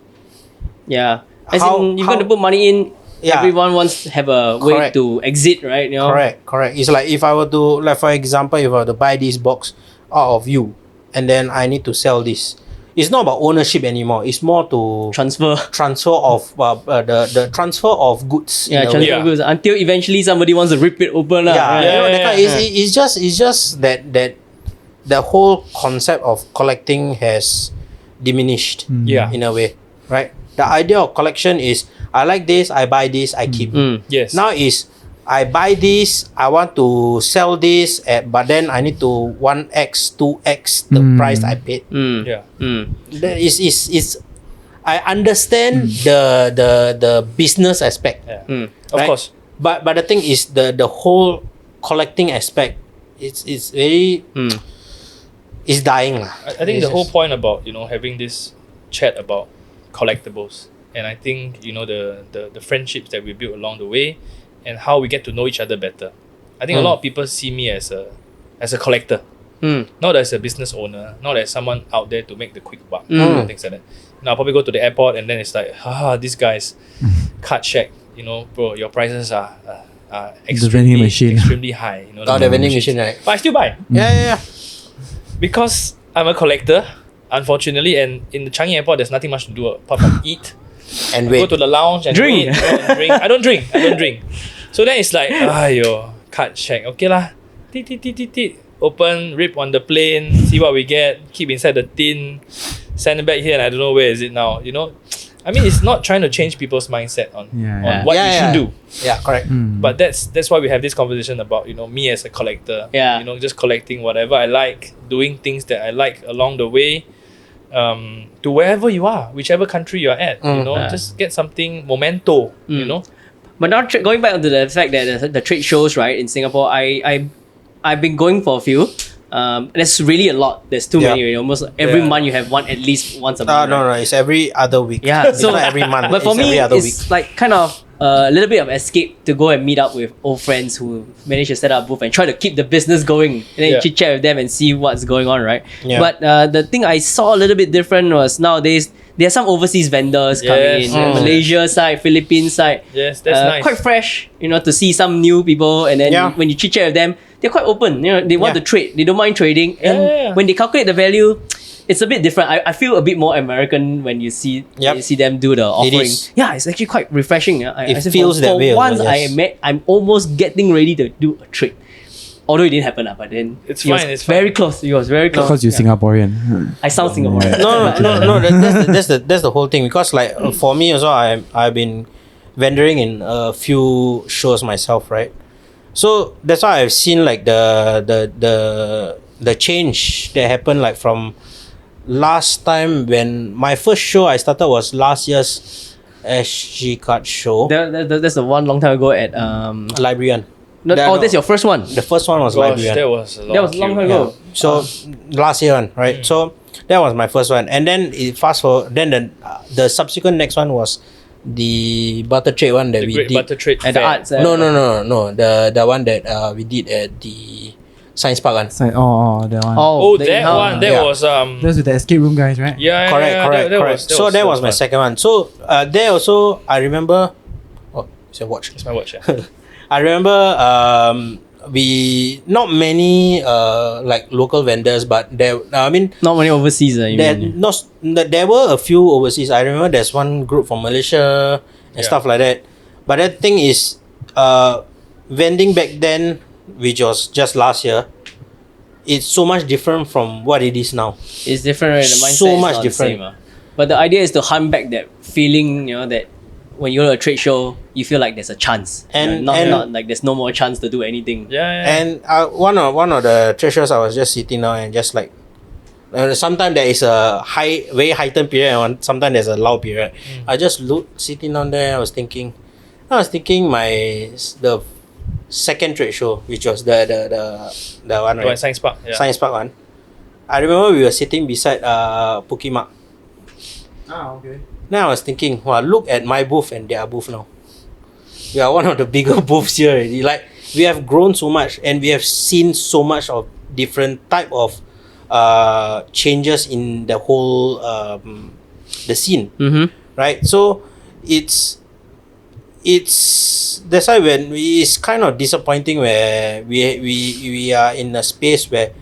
Yeah. As in, you're going to put money in, everyone wants to have a way to exit, right? You know? Correct. It's like if I were to, like for example, if I were to buy this box out of you, and then I need to sell this. It's not about ownership anymore. It's more to transfer of the transfer of goods. Transfer of goods until eventually somebody wants to rip it open. It's just that the whole concept of collecting has diminished. In a way, right? The idea of collection is I like this, I buy this, I keep. Yes. Now is I buy this, I want to sell this, but then I need to 1x, 2x the price I paid. That is I understand the business aspect. Of course. But the thing is the whole collecting aspect, it's very it's dying lah. I think the whole point about having this chat about collectibles, and I think the friendships that we built along the way, and how we get to know each other better. I think a lot of people see me as a collector, not as a business owner, not as someone out there to make the quick buck, things like that. Now I'll probably go to the airport and then it's like, these guys, card shack, bro, your prices are extremely high. The vending machine, right? But I still buy. Yeah. Because I'm a collector, unfortunately, and in the Changi airport, there's nothing much to do apart from eat and wait. Go to the lounge and drink. Drink. I don't drink. So then it's like, card shack. Okay lah. Open, rip on the plane, see what we get, keep inside the tin, send it back here, and I don't know where is it now. I mean, it's not trying to change people's mindset on what you should do. Yeah, correct. But that's why we have this conversation about me as a collector. Just collecting whatever I like, doing things that I like along the way, to wherever you are, whichever country you're at. Just get something memento. But now going back to the fact that the trade shows, right, in Singapore, I've been going for a few. There's really a lot. There's too many. Almost every month you have one at least once a month. No, it's every other week. Yeah, it's not every month. But for me, it's week. Like kind of a little bit of escape to go and meet up with old friends who manage to set up a booth and try to keep the business going, and then you chit chat with them and see what's going on, right? Yeah. But the thing I saw a little bit different was nowadays there are some overseas vendors coming in, Malaysia side, Philippines side. Yes, that's nice. Quite fresh, to see some new people, and then when you chit chat with them, they're quite open. They want to trade. They don't mind trading, and when they calculate the value, it's a bit different. I feel a bit more American when you see them do the offering. It's actually quite refreshing. It feels that way. Once I'm almost getting ready to do a trade. Although it didn't happen, but then it's fine. Very close. It was very close. Because you're Singaporean. I sound Singaporean. No. That's the whole thing. Because like for me also, I've been vendoring in a few shows myself, right? So that's why I've seen like the change that happened like from last time when my first show I started was last year's SG card show. That's the one long time ago at Librarian. That's your first one. The first one was Librarian. That was a long time ago. Yeah. So last year one, right? So that was my first one, and then fast forward. Then the subsequent next one was the BarterTrade one that we did BarterTrade at the arts. No. The one that we did at the Science Park one. That one. That one. That was Those with the escape room guys, right? Yeah. Correct. So that was my second one. So there also I remember. Oh, it's your watch. It's my watch. Yeah. I remember we not many like local vendors, but there not many overseas. There were a few overseas. I remember there's one group from Malaysia and stuff like that. But the thing is, vending back then, which was just last year, it's so much different from what it is now. It's different, right? The mindset So is much not different. The same, But the idea is to hunt back that feeling, that when you go to a trade show, you feel like there's a chance. And- not and- like there's no more chance to do anything. Yeah. And one of the treasures, I was just sitting down and just like, sometimes there is a very heightened period, and sometimes there's a low period. I just sitting down there. I was thinking the second trade show, which was the one, Go at right? Science Park. Yeah. Science Park one. I remember we were sitting beside Pukimak. Okay. Then I was thinking, wow, look at my booth and their booth now. We are one of the bigger booths here already. Like, we have grown so much and we have seen so much of different type of changes in the whole the scene. Mm-hmm. Right? So it's that's why when it's kind of disappointing where we are in a space where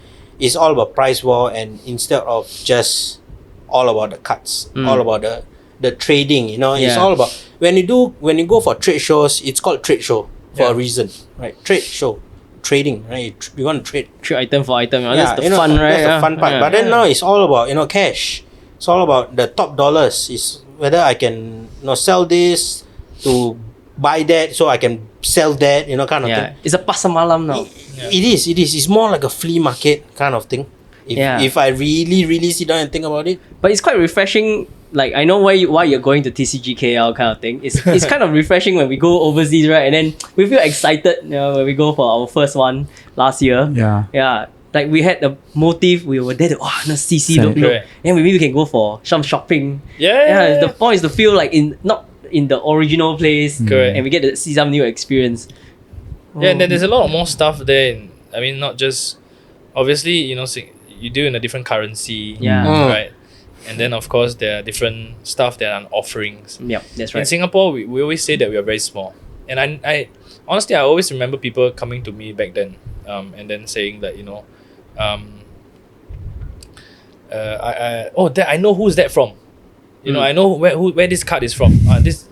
it's all about price war, and instead of just all about the cuts, all about the trading, it's Yeah. all about when you go for trade shows, it's called trade show for a reason, right? Trade show, trading, right? You want to trade. Trade item for item. That's the fun, right? That's the fun part. Yeah. But then now it's all about cash. It's all about the top dollars. Is whether I can sell this to buy that, so I can sell that, kind of thing. It's a pasar malam now. It is. It's more like a flea market kind of thing. If I really sit down and think about it. But it's quite refreshing. Like, I know why you're going to TCG KL kind of thing. It's kind of refreshing when we go overseas, right? And then we feel excited, when we go for our first one last year. Yeah. Yeah. Like, we had the motive. We were there to CC look. Correct. And maybe we can go for some shopping. Yeah. The point is to feel like not in the original place. Correct. And we get to see some new experience. Yeah, and then there's a lot more stuff there. I mean, not just obviously, you do in a different currency, Yeah. right? And then of course there are different stuff that are offerings. Yep, that's In right. Singapore, we always say that we are very small, and I honestly I always remember people coming to me back then, and then saying that I know who's that from, I know where this card is from. This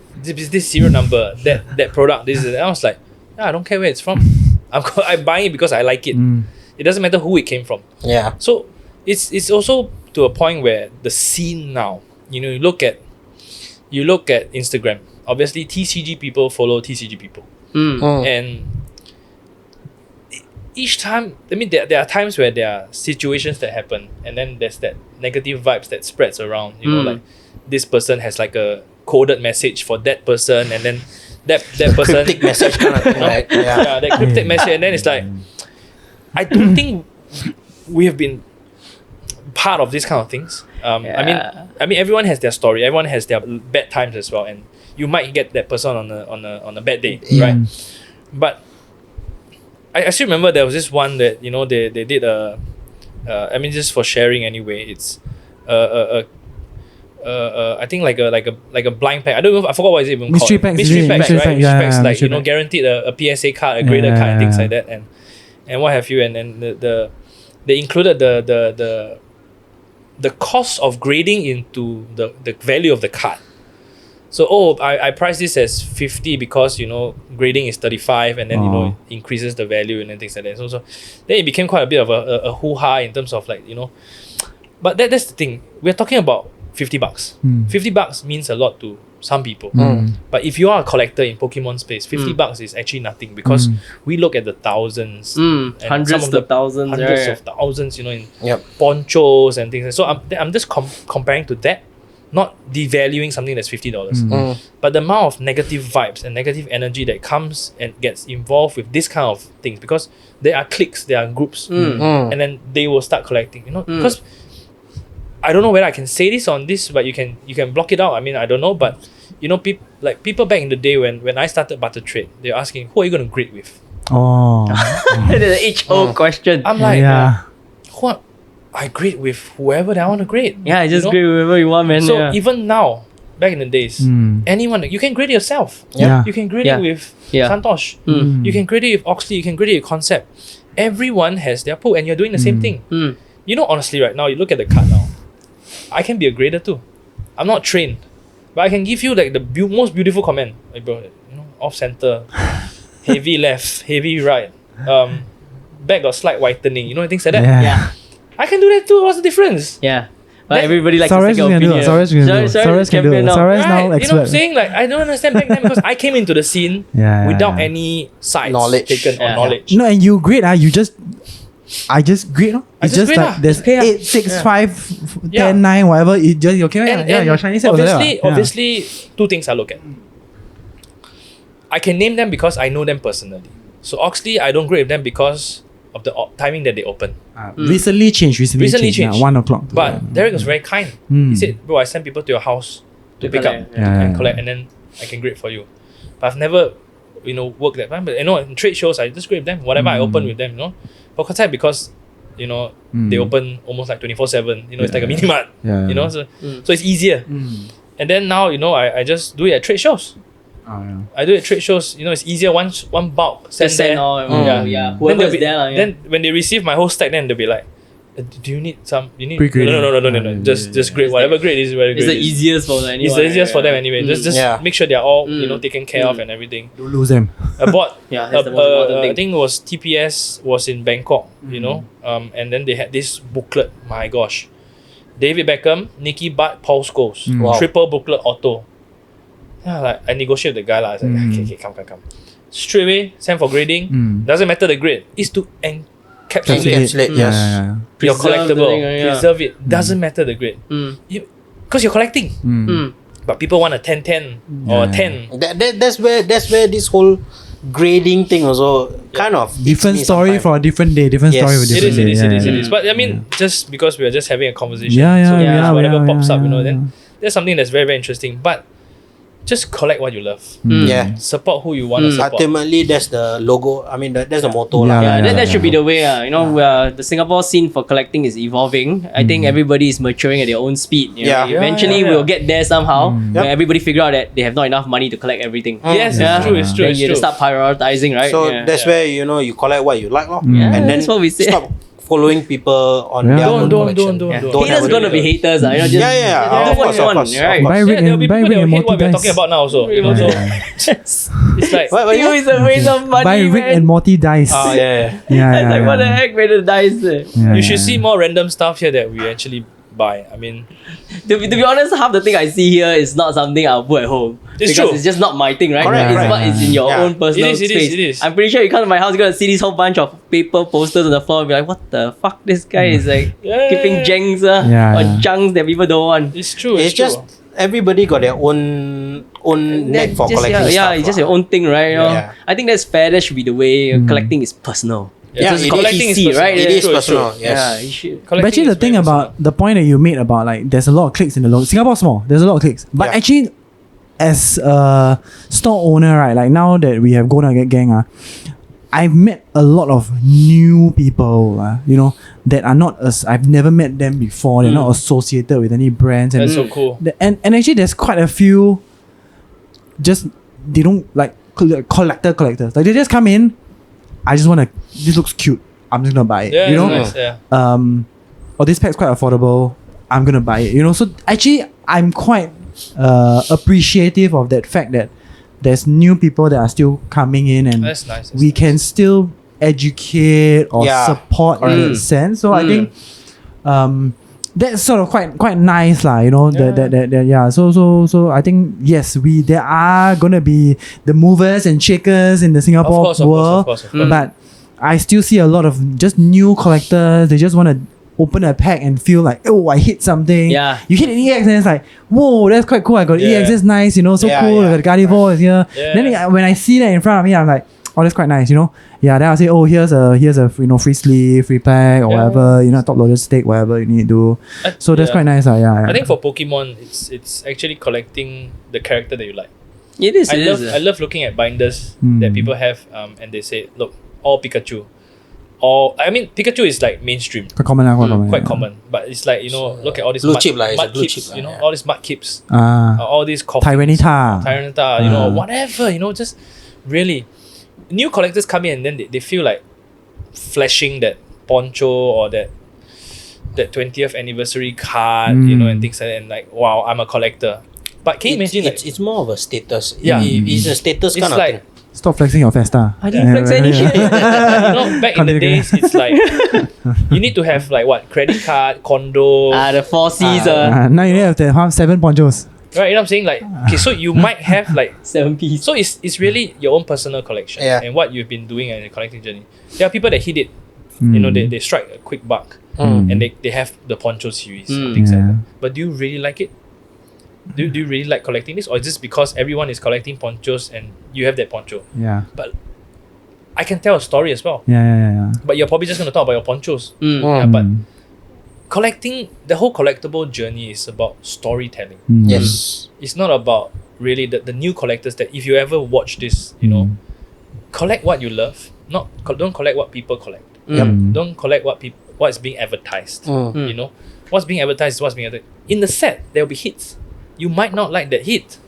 serial number, that product, this is. And I was like, I don't care where it's from. I'm buying it because I like it. It doesn't matter who it came from. Yeah. So it's also to a point where the scene now, you look at Instagram. Obviously, TCG people follow TCG people, and each time, I mean, there are times where there are situations that happen, and then there's that negative vibes that spreads around. Like this person has like a coded message for that person, and then that person Cryptic message kind of thing, right? Yeah. that cryptic message, and then it's like, I don't think we have been part of these kind of things. I mean, everyone has their story. Everyone has their bad times as well, and you might get that person on a bad day, right? But I still remember there was this one that they did I mean, just for sharing anyway. It's I think like a blind pack. I don't know. I forgot what is it even Mystery called. packs, Mystery packs, mystery right? pack, Mystery yeah, packs, like mystery pack. guaranteed a PSA card, a graded card, and things like that, and what have you. And then they included the cost of grading into the value of the card. So I priced this as 50 because grading is 35, and then it increases the value and then things like that. So then it became quite a bit of a hoo-ha in terms of but that's the thing. We're talking about $50. $50 means a lot to some people. But if you are a collector in Pokemon space, $50 is actually nothing, because we look at the thousands, and Hundreds some of of thousands, hundreds yeah. of thousands, in Yep. ponchos and things. So I'm just comparing to that, not devaluing something that's $50. But the amount of negative vibes and negative energy that comes and gets involved with this kind of things, because there are cliques, there are groups, and then they will start collecting. Because I don't know whether I can say this on this, but you can block it out. I mean, I don't know, but people back in the day when I started BarterTrade, they're asking, who are you going to grade with? The age-old question. I'm like, yeah. what? I grade with whoever that I want to grade. Yeah, just grade whoever you want, man. So yeah. even now, back in the days, anyone, you can grade it yourself. Yeah. You can grade Yeah. it with Yeah. Santosh. You can grade it with Oxley. You can grade it with Concept. Everyone has their pool, and you're doing the same thing. Honestly, right now, you look at the card now. I can be a grader too. I'm not trained, but I can give you like the most beautiful comment. Like, bro, off center. heavy left, heavy right, back got slight whitening, you know, things like that. Yeah. I can do that too. What's the difference? Yeah. But That- everybody likes Suresh to take can do it. opinion. Suresh can do it. Suresh can do it. champion now. Suresh now Right? You know what I'm expert. saying? Like, I don't understand back then because I came into the scene Yeah, without yeah. any sides Knowledge. taken or Yeah. knowledge. No, and you grade, I just grade. No? I It's just just grade, like there's okay, 8, 6, 5, Yeah. 10, 9, whatever. It just okay. And Your Chinese set was there. obviously, two things I look at. I can name them because I know them personally. So Oxley, I don't grade with them because of the timing that they open. Recently changed. Recently changed. changed. 1 o'clock. But Derek was very kind. He said, bro, I send people to your house to pick collect, up yeah. and collect, and then I can grade for you. But I've never, worked that time. But in trade shows, I just grade with them. Whatever I open with them, For Qatar, because, they open almost like 24/7. It's like a mini mart. Yeah. So it's easier. And then now, I just do it at trade shows. I do it at trade shows. It's easier once one bulk send Just there. send all. Yeah. Yeah. Then Whoever they'll is be- there. Yeah. Then when they receive my whole stack, then they'll be like, "Do you need some? You need Pre-grading. No. Just grade whatever grade is very It's great. the easiest for anyone. It's the easiest for them anyway. Just Yeah. make sure they're all taken care of and everything. Don't lose them. I bought. Yeah, that's the most important thing. I think it was TPS was in Bangkok. And then they had this booklet. My gosh, David Beckham, Nicky Butt, Paul Scholes, Wow. triple booklet auto. Yeah, like I negotiate with the guy lah. I was like, okay, come. Straight away, send for grading. Doesn't matter the grade. It's to encapsulate Encapsulate, yes. your Preserve the collectible. thing, yeah. Preserve it. Doesn't matter the grade. Because you're collecting. But people want a 10-10 or a 10. That's where this whole grading thing also kind of eats Different me story sometime. for a different day. Different Yes. story for It different is. day. It is. But I mean, just because we are just having a conversation, Yeah, so yeah, whatever yeah, pops yeah, up, yeah. then there's something that's very, very interesting. But just collect what you love. Yeah. Support who you want to support. Ultimately, that's the logo. I mean, that's the motto. Yeah, lah. Yeah, yeah, that should be the way. The Singapore scene for collecting is evolving. I think everybody is maturing at their own speed. Yeah. Eventually, Yeah. we'll get there somehow. Yep. When everybody figure out that they have not enough money to collect everything. Yes, Yeah. it's true. Then you just start prioritizing, right? So Yeah. that's where you collect what you like, lor. Yeah, And then that's what we say. stop following people on Yeah. their own Don't. collection. Don't. Haters ever gonna do be that. haters. Just Yeah. do Of what course, you of want, course, right? of Buy course. Rick There'll and be buy people Rick that and will hate Morty what we're dice. talking about now also. So it's like It's a waste of money. Buy Rick man. and Morty dice. yeah. Yeah, Like, what the heck, man, the dice. Yeah, You should see more random stuff here that we actually buy. I mean, To be honest, half the thing I see here is not something I'll put at home. It's because true. it's just not my thing, right? Correct, It's correct. what is in your Yeah. own personal It is, space. it is. I'm pretty sure you come to my house, you're gonna see this whole bunch of paper posters on the floor and be like, what the fuck? This guy is like Yeah. keeping janks Yeah, or yeah. junks that people don't want. it's true. It's just everybody got their own neck for Just- collecting yeah, stuff. it's just lah. your own thing, right? You know? Yeah. I think that's fair. That should be the way collecting is personal. Yeah, It's it collecting is is personal. right? It Yeah. is personal. Yes. Yeah, you should. But actually, the thing about the point that you made about like there's a lot of clicks in the logo. Singapore's small. There's a lot of clicks. But Yeah. actually, as a store owner, right, like now that we have Gold Nugget Gang, I've met a lot of new people, that are not as I've never met them before. They're not associated with any brands, and That's so cool. and actually there's quite a few. Just they don't like collectors. Like they just come in. I just want to. This looks cute. I'm just gonna buy it. Yeah, you know. it's nice, yeah. Or this pack's quite affordable. I'm gonna buy it. So actually, I'm quite appreciative of that fact that there's new people that are still coming in, and That's nice. we can still educate or Yeah. support in that sense. So I think that's sort of quite nice lah. Yeah. So I think yes, there are gonna be the movers and shakers in the Singapore Of world, course. but I still see a lot of just new collectors. They just want to open a pack and feel like, oh, I hit something. Yeah. You hit an EX and it's like, whoa, that's quite cool. I got Yeah. EX, that's nice, so Yeah, cool. yeah. I got Gardevoir is here. Yeah. Then when I see that in front of me, I'm like, oh, that's quite nice, Yeah, then I'll say, oh, here's a free sleeve, free pack or Yeah. whatever, top loaded stick, whatever you need to do. So that's quite nice. Yeah. I think for Pokemon, it's actually collecting the character that you like. It is. I love looking at binders that people have, and they say, look, all Pikachu. Pikachu is like mainstream, quite common. quite yeah. common. But it's like, look at all these blue mud, chip lah, it's a mud blue keeps, chip lah, yeah. all these mud keeps, Ah, all these coffins, Tyranitar. Tyranitar, whatever, just really. New collectors come in and then they feel like flashing that poncho or that 20th anniversary card, and things like that, and like, wow, I'm a collector. But can you imagine it's more of a status. Yeah. It's a status it's kind of like thing. Stop flexing your Festa. I didn't flex any shit. Back in the days, it's like you need to have like what, credit card, condo. The 4 C's. Now you have to have 7 ponchos. Right, you know what I'm saying? Like, okay, so you might have like 7 piece. So it's really your own personal collection and what you've been doing in the collecting journey. There are people that hit it. You know, they strike a quick buck and they have the poncho series and things like that. But do you really like it? Do you really like collecting this? Or is this because everyone is collecting ponchos and you have that poncho? Yeah. But I can tell a story as well. Yeah. But you're probably just going to talk about your ponchos. Yeah, but collecting, the whole collectible journey is about storytelling. Yes. It's not about really the new collectors that if you ever watch this, you know, collect what you love. Don't collect what people collect. Don't collect what is being advertised. You know, what's being advertised is what's being advertised. In the set, there will be hits. You might not like that hit,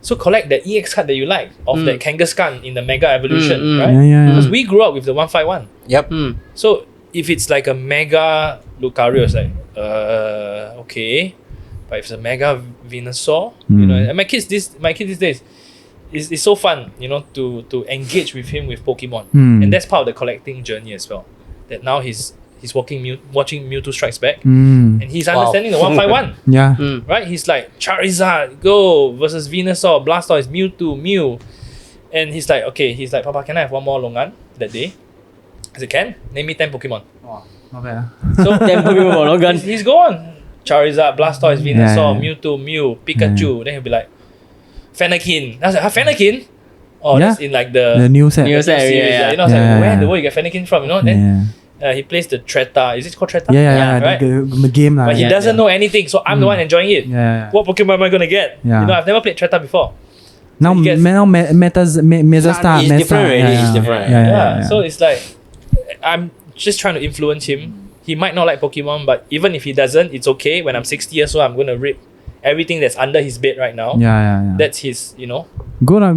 so collect that EX card that you like of that Kangaskhan in the Mega Evolution, right? Because we grew up with the 151. Yep. So if it's like a Mega Lucario, it's like okay, but if it's a Mega Venusaur, you know, and my kids these days. It's so fun, you know, to engage with him with Pokemon, and that's part of the collecting journey as well. That now he's watching Mewtwo Strikes Back, and he's understanding the 151. Yeah. Right? He's like Charizard, go versus Venusaur, Blastoise, Mewtwo, Mew, and he's like, Papa, can I have one more Longan that day? I said, can. Name me 10 Pokemon. Wow, not bad. So 10 Pokemon for Longan. He's gone. Charizard, Blastoise, Venusaur, Mewtwo, Mew, Pikachu. Then he'll be like, Fennekin. I was like, Fennekin? Oh, that's in like the new set. New set, series. yeah. You know, I was like, where in the world you get Fennekin from? You know, then he plays the Treta. Is it called Treta? Yeah, right? the game. But he doesn't know anything, so I'm the one enjoying it. Yeah. What Pokemon am I going to get? Yeah. You know, I've never played Treta before. Now, So he gets- Meta Star. It's different already, it's different. Yeah. So it's like, I'm just trying to influence him. He might not like Pokemon, but even if he doesn't, it's okay. When I'm 60 years old, I'm going to rip everything that's under his bed right now. Yeah. That's his, you know. Good on.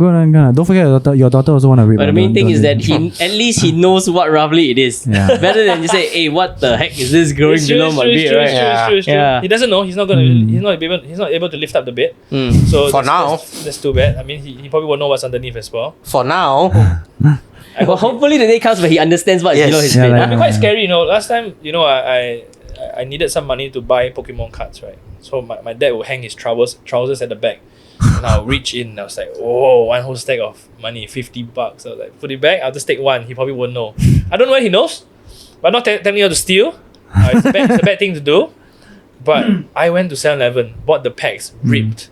Don't forget your daughter also want to read. But the main thing is that at least he knows what roughly it is. Yeah. Better than you say, hey, what the heck is this growing It's below my bed, right? It's true. Yeah. He doesn't know. He's not gonna. He's not able to lift up the bed. So For now. that's too bad. I mean, he probably won't know what's underneath as well. For now. Well, hopefully the day comes where he understands what is below his Yeah, bed. like- It'd be quite scary, you know. Last time, you know, I needed some money to buy Pokemon cards, right? So my dad would hang his trousers at the back. And I'll reach in and I was like, oh, one whole stack of money, $50. I was like, put it back, I'll just take one. He probably won't know. I don't know where he knows, but I'm not telling you how to steal. It's a bad thing to do. But I went to 7-Eleven, bought the packs, ripped,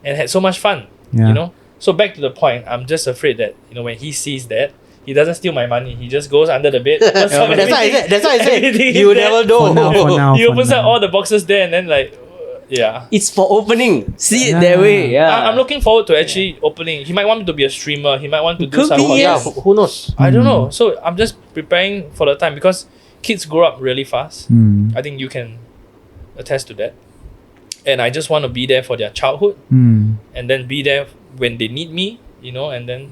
and had so much fun, you know? So back to the point, I'm just afraid that, you know, when he sees that, he doesn't steal my money. He just goes under the bed. That's why I said you never For know. now. He opens up all the boxes there and then like, yeah. It's for opening. See it that way. Yeah. I'm looking forward to actually opening. He might want me to be a streamer. He might want to do Could some be, content. Yeah, who knows? I don't know. So I'm just preparing for the time because kids grow up really fast. I think you can attest to that. And I just want to be there for their childhood and then be there when they need me, you know, and then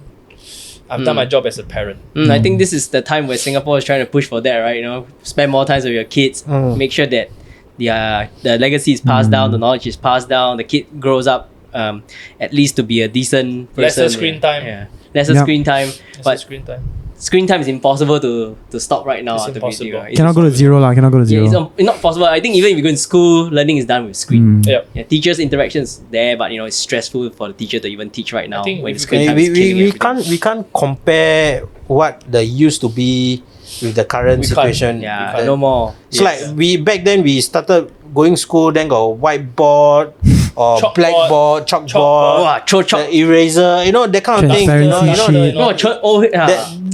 I've done my job as a parent. I think this is the time where Singapore is trying to push for that, right? You know, spend more time with your kids. Make sure that the legacy is passed down, the knowledge is passed down, the kid grows up at least to be a decent person. Lesser screen time. Yeah. Lesser screen time. But Screen time. screen time is impossible to stop right now. It's to be impossible. zero. Cannot go to zero lah. Cannot go to Yeah, zero. it's not possible. I think even if you go in school, learning is done with screen. Yep. Yeah, teachers' interactions there, but you know it's stressful for the teacher to even teach right now. think When if screen you time is killing we everything. can't compare what the used to be with the current We can't. situation. Yeah, no more. It's like we back then we started going school, then got whiteboard or Chalkboard. blackboard, chalkboard, Wow, the eraser, you know, that kind of thing. Transparency sheet.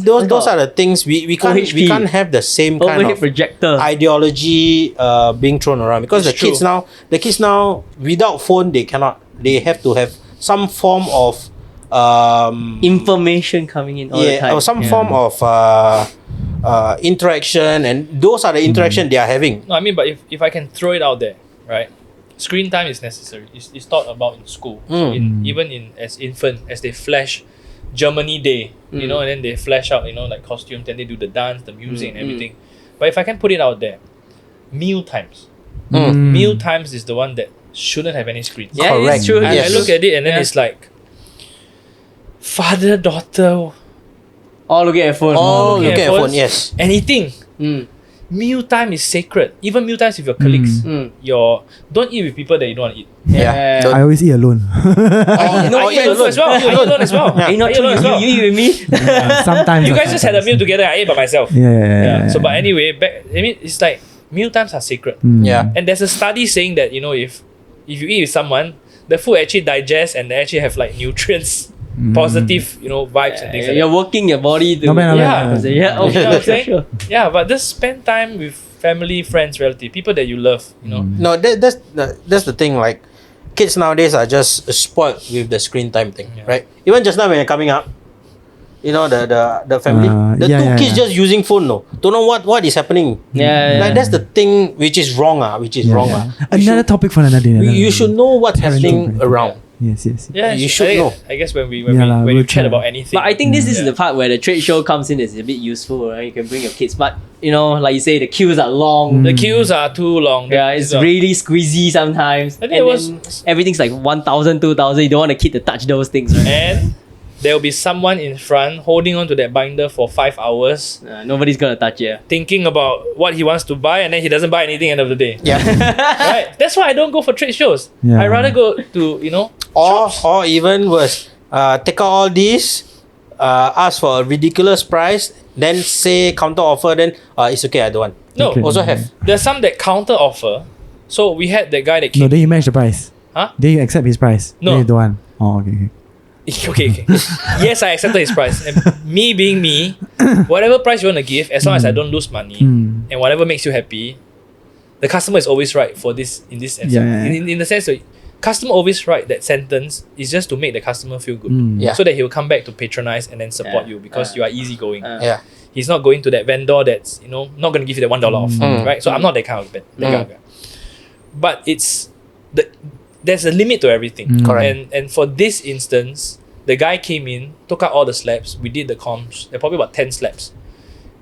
Those are the things we OHP. can't have the same kind overhead of projector. ideology being thrown around because It's the kids now without phone they have to have some form of Information coming in all the time. or some form of interaction, and those are the interaction they are having. No, I mean, but if I can throw it out there, right? Screen time is necessary. It's taught about in school. So even as infant, as they flash Germany Day, you know, and then they flash out, you know, like costumes, then they do the dance, the music and everything. But if I can put it out there, meal times. Meal times is the one that shouldn't have any screens. Yeah, Correct. it's true. I Yes. look at it and then it's like father, daughter, All looking at phone. All looking looking at at phone, phones. yes. and eating. Mm. Meal time is sacred. Even meal times with your colleagues. Don't eat with people that you don't want to eat. Yeah. I always eat alone. I eat alone as well. I eat alone as well. Hey, not I eat true. alone as well. You eat with me. Sometimes. You guys just had a meal together. I ate by myself. Yeah. So, but anyway, it's like meal times are sacred. Yeah. And there's a study saying that if you eat with someone, the food actually digests and they actually have like nutrients, positive vibes and things like You're that. working your body to. Not bad, not Yeah. bad. Yeah. Oh, You know what I'm sure, saying? sure. Yeah, but just spend time with family, friends, relatives, people that you love. No, that's the thing. Like, kids nowadays are just spoiled with the screen time thing, right? Even just now when you're coming up, the family, two kids just using phone. No, don't know what is happening. Like that's the thing which is wrong. Which is wrong. Another topic for another day. You should know what's Parental happening parenting. around. Yes. Yeah, You should know. I guess when Yeah when lah, you we'll chat try. about anything. But I think this is the part where the trade show comes in. Is a bit useful, right? You can bring your kids, but like you say, the queues are long. the queues are too long. Yeah, it's really squeezy sometimes. I think it was- then everything's like 1,000, 2,000. You don't want a kid to touch those things, right? And there will be someone in front holding on to that binder for 5 hours, Nobody's gonna touch it. thinking about what he wants to buy, and then he doesn't buy anything at the end of the day. Yeah. Right? That's why I don't go for trade shows. Yeah. I rather go to or even worse, take out all these, ask for a ridiculous price, then say counter offer, then it's okay, I don't want. No. Okay. Also have. There's some that counter offer. So we had that guy that No, came. then you match the price. Huh? Then you accept his price. No. Then you don't want. Oh, okay. Okay. Yes, I accepted his price. And me being me, whatever price you want to give, as long as I don't lose money and whatever makes you happy, the customer is always right for this in this sense. Yeah. In the sense that customer always right, that sentence is just to make the customer feel good. Yeah. So that he will come back to patronize and then support Yeah. you because you are easygoing. Yeah. He's not going to that vendor that's not going to give you that $1 off, right? So I'm not that kind of that kind of guy. But there's a limit to everything. Correct. And for this instance, the guy came in, took out all the slabs. We did the comps. There are probably about 10 slabs,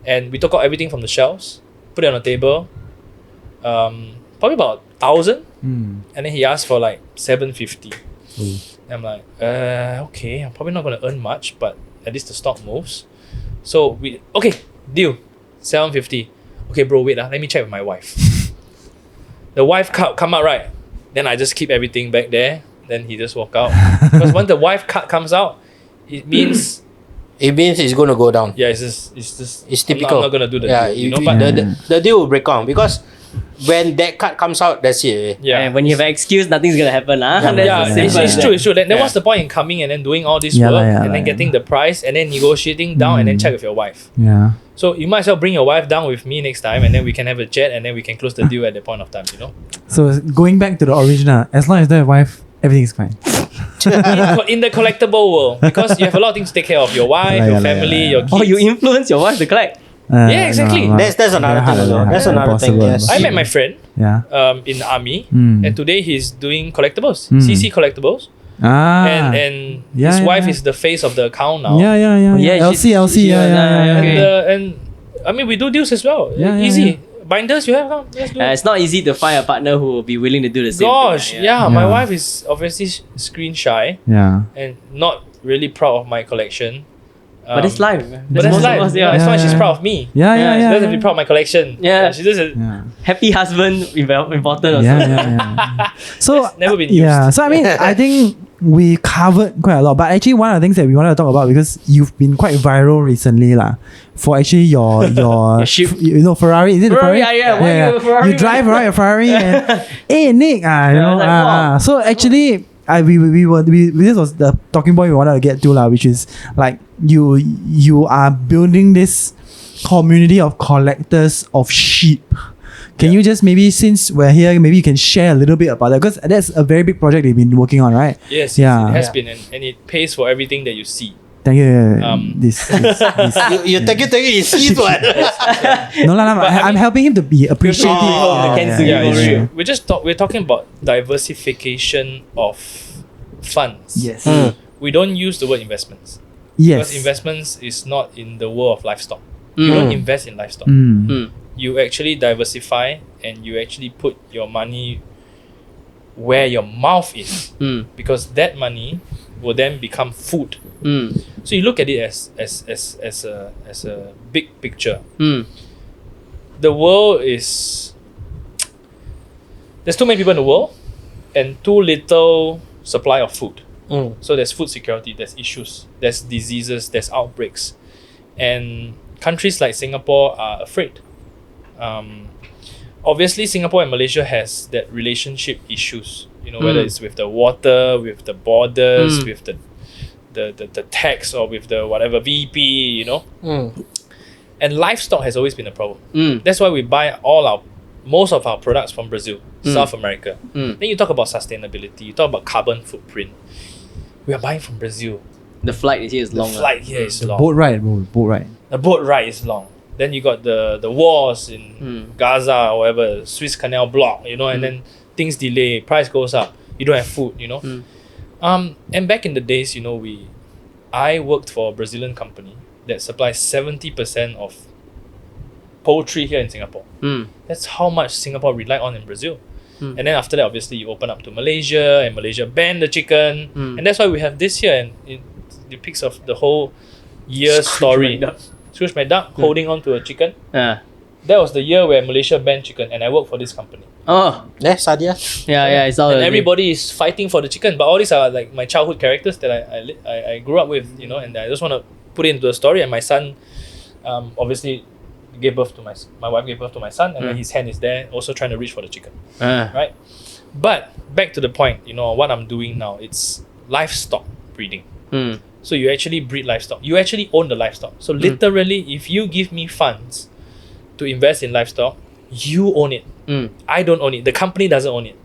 and we took out everything from the shelves, put it on the table. Probably about 1,000, and then he asked for like 750. I'm like, okay, I'm probably not gonna earn much, but at least the stock moves. So deal, 750. Okay, bro, wait, let me check with my wife. The wife come out, right? Then I just keep everything back there. Then he just walk out. Because once the wife card comes out, it means it's going to go down. it's just It's typical. I'm not gonna do the Yeah, deal, but but the deal will break down because when that card comes out, that's it. yeah. And when you have an excuse, nothing's gonna happen. That's Yeah, the same it's for true, that. it's true. Then Yeah. what's the point in coming and then doing all this Yeah work lah, yeah and then lah, getting the price and then negotiating down and then check with your wife? Yeah. So you might as well bring your wife down with me next time and then we can have a chat and then we can close the deal at that point of time, So going back to the original, as long as they have wife, everything is fine. in the collectible world, because you have a lot of things to take care of, your wife, Yeah, your yeah, family, yeah. your kids. Oh, you influence your wife to collect. Yeah, exactly. That's another thing, also. That's another thing, yes. I met my friend Yeah. in the army Mm. and today he's doing collectibles, Mm. CC collectibles. Ah. And Yeah, his yeah, wife yeah. is the face of the account now. Yeah. LC, yeah. Okay. And I mean, we do deals as well. Yeah, yeah, Easy. yeah. Binders, you have? Come, let's do it. It's not easy to find a partner who will be willing to do the same Gosh, thing. yeah, my Yeah. wife is obviously screen shy Yeah. and not really proud of my collection. But it's life. But that's most of life. us, As long as she's proud of me. Yeah. She doesn't have to be proud of my collection. Yeah. She doesn't. Yeah. Happy husband, important also. Yeah. So That's never been yeah. used. So I mean, I think we covered quite a lot. But actually, one of the things that we wanted to talk about because you've been quite viral recently, lah. For actually your ship. Ferrari, is it Ferrari, Ferrari? yeah. Why you have a Ferrari, You drive man? right a Ferrari and hey Nick, like, wow. So actually, this was the talking point we wanted to get to, lah, which is like you are building this community of collectors of sheep. Can you just maybe, since we're here, maybe you can share a little bit about that, because that's a very big project they've been working on, right? Yes, Yeah. it has been, and it pays for everything that you see. Thank you. This- You take it, you see what? No, I'm helping him to be appreciative. Oh, okay. Yeah, it's Over true. We're talking about diversification of funds. Yes. We don't use the word investments. Yes. Because investments is not in the world of livestock. You don't invest in livestock. You actually diversify and you actually put your money where your mouth is. Because that money will then become food. So you look at it as a big picture. The world is, there's too many people in the world and too little supply of food. So there's food security, there's issues, there's diseases, there's outbreaks, and countries like Singapore are afraid. Obviously Singapore and Malaysia has that relationship issues, whether it's with the water, with the borders, with the tax, or with the whatever VP, and livestock has always been a problem. That's why we buy most of our products from Brazil, South America. Then you talk about sustainability, you talk about carbon footprint. We are buying from Brazil. The flight here is long. The flight here is long. Boat ride, bro. Boat ride. The boat ride is long. Then you got the wars in Gaza or whatever, Suez Canal block, and then things delay, price goes up, you don't have food, And back in the days, I worked for a Brazilian company that supplies 70% of poultry here in Singapore. That's how much Singapore relied on in Brazil. And then after that, obviously, you open up to Malaysia, and Malaysia banned the chicken. And that's why we have this here, and it depicts of the whole year's story. Scrooge McDuck holding on to a chicken. That was the year where Malaysia banned chicken, and I worked for this company. Oh, Sadia. Yeah, it's all. And everybody is fighting for the chicken, but all these are like my childhood characters that I grew up with, and I just want to put it into a story. And my son, obviously, gave birth to my wife gave birth to my son, and then his hand is there, also trying to reach for the chicken, right? But back to the point, what I'm doing now, it's livestock breeding. So you actually breed livestock. You actually own the livestock. So literally, if you give me funds to invest in livestock, you own it. I don't own it. The company doesn't own it.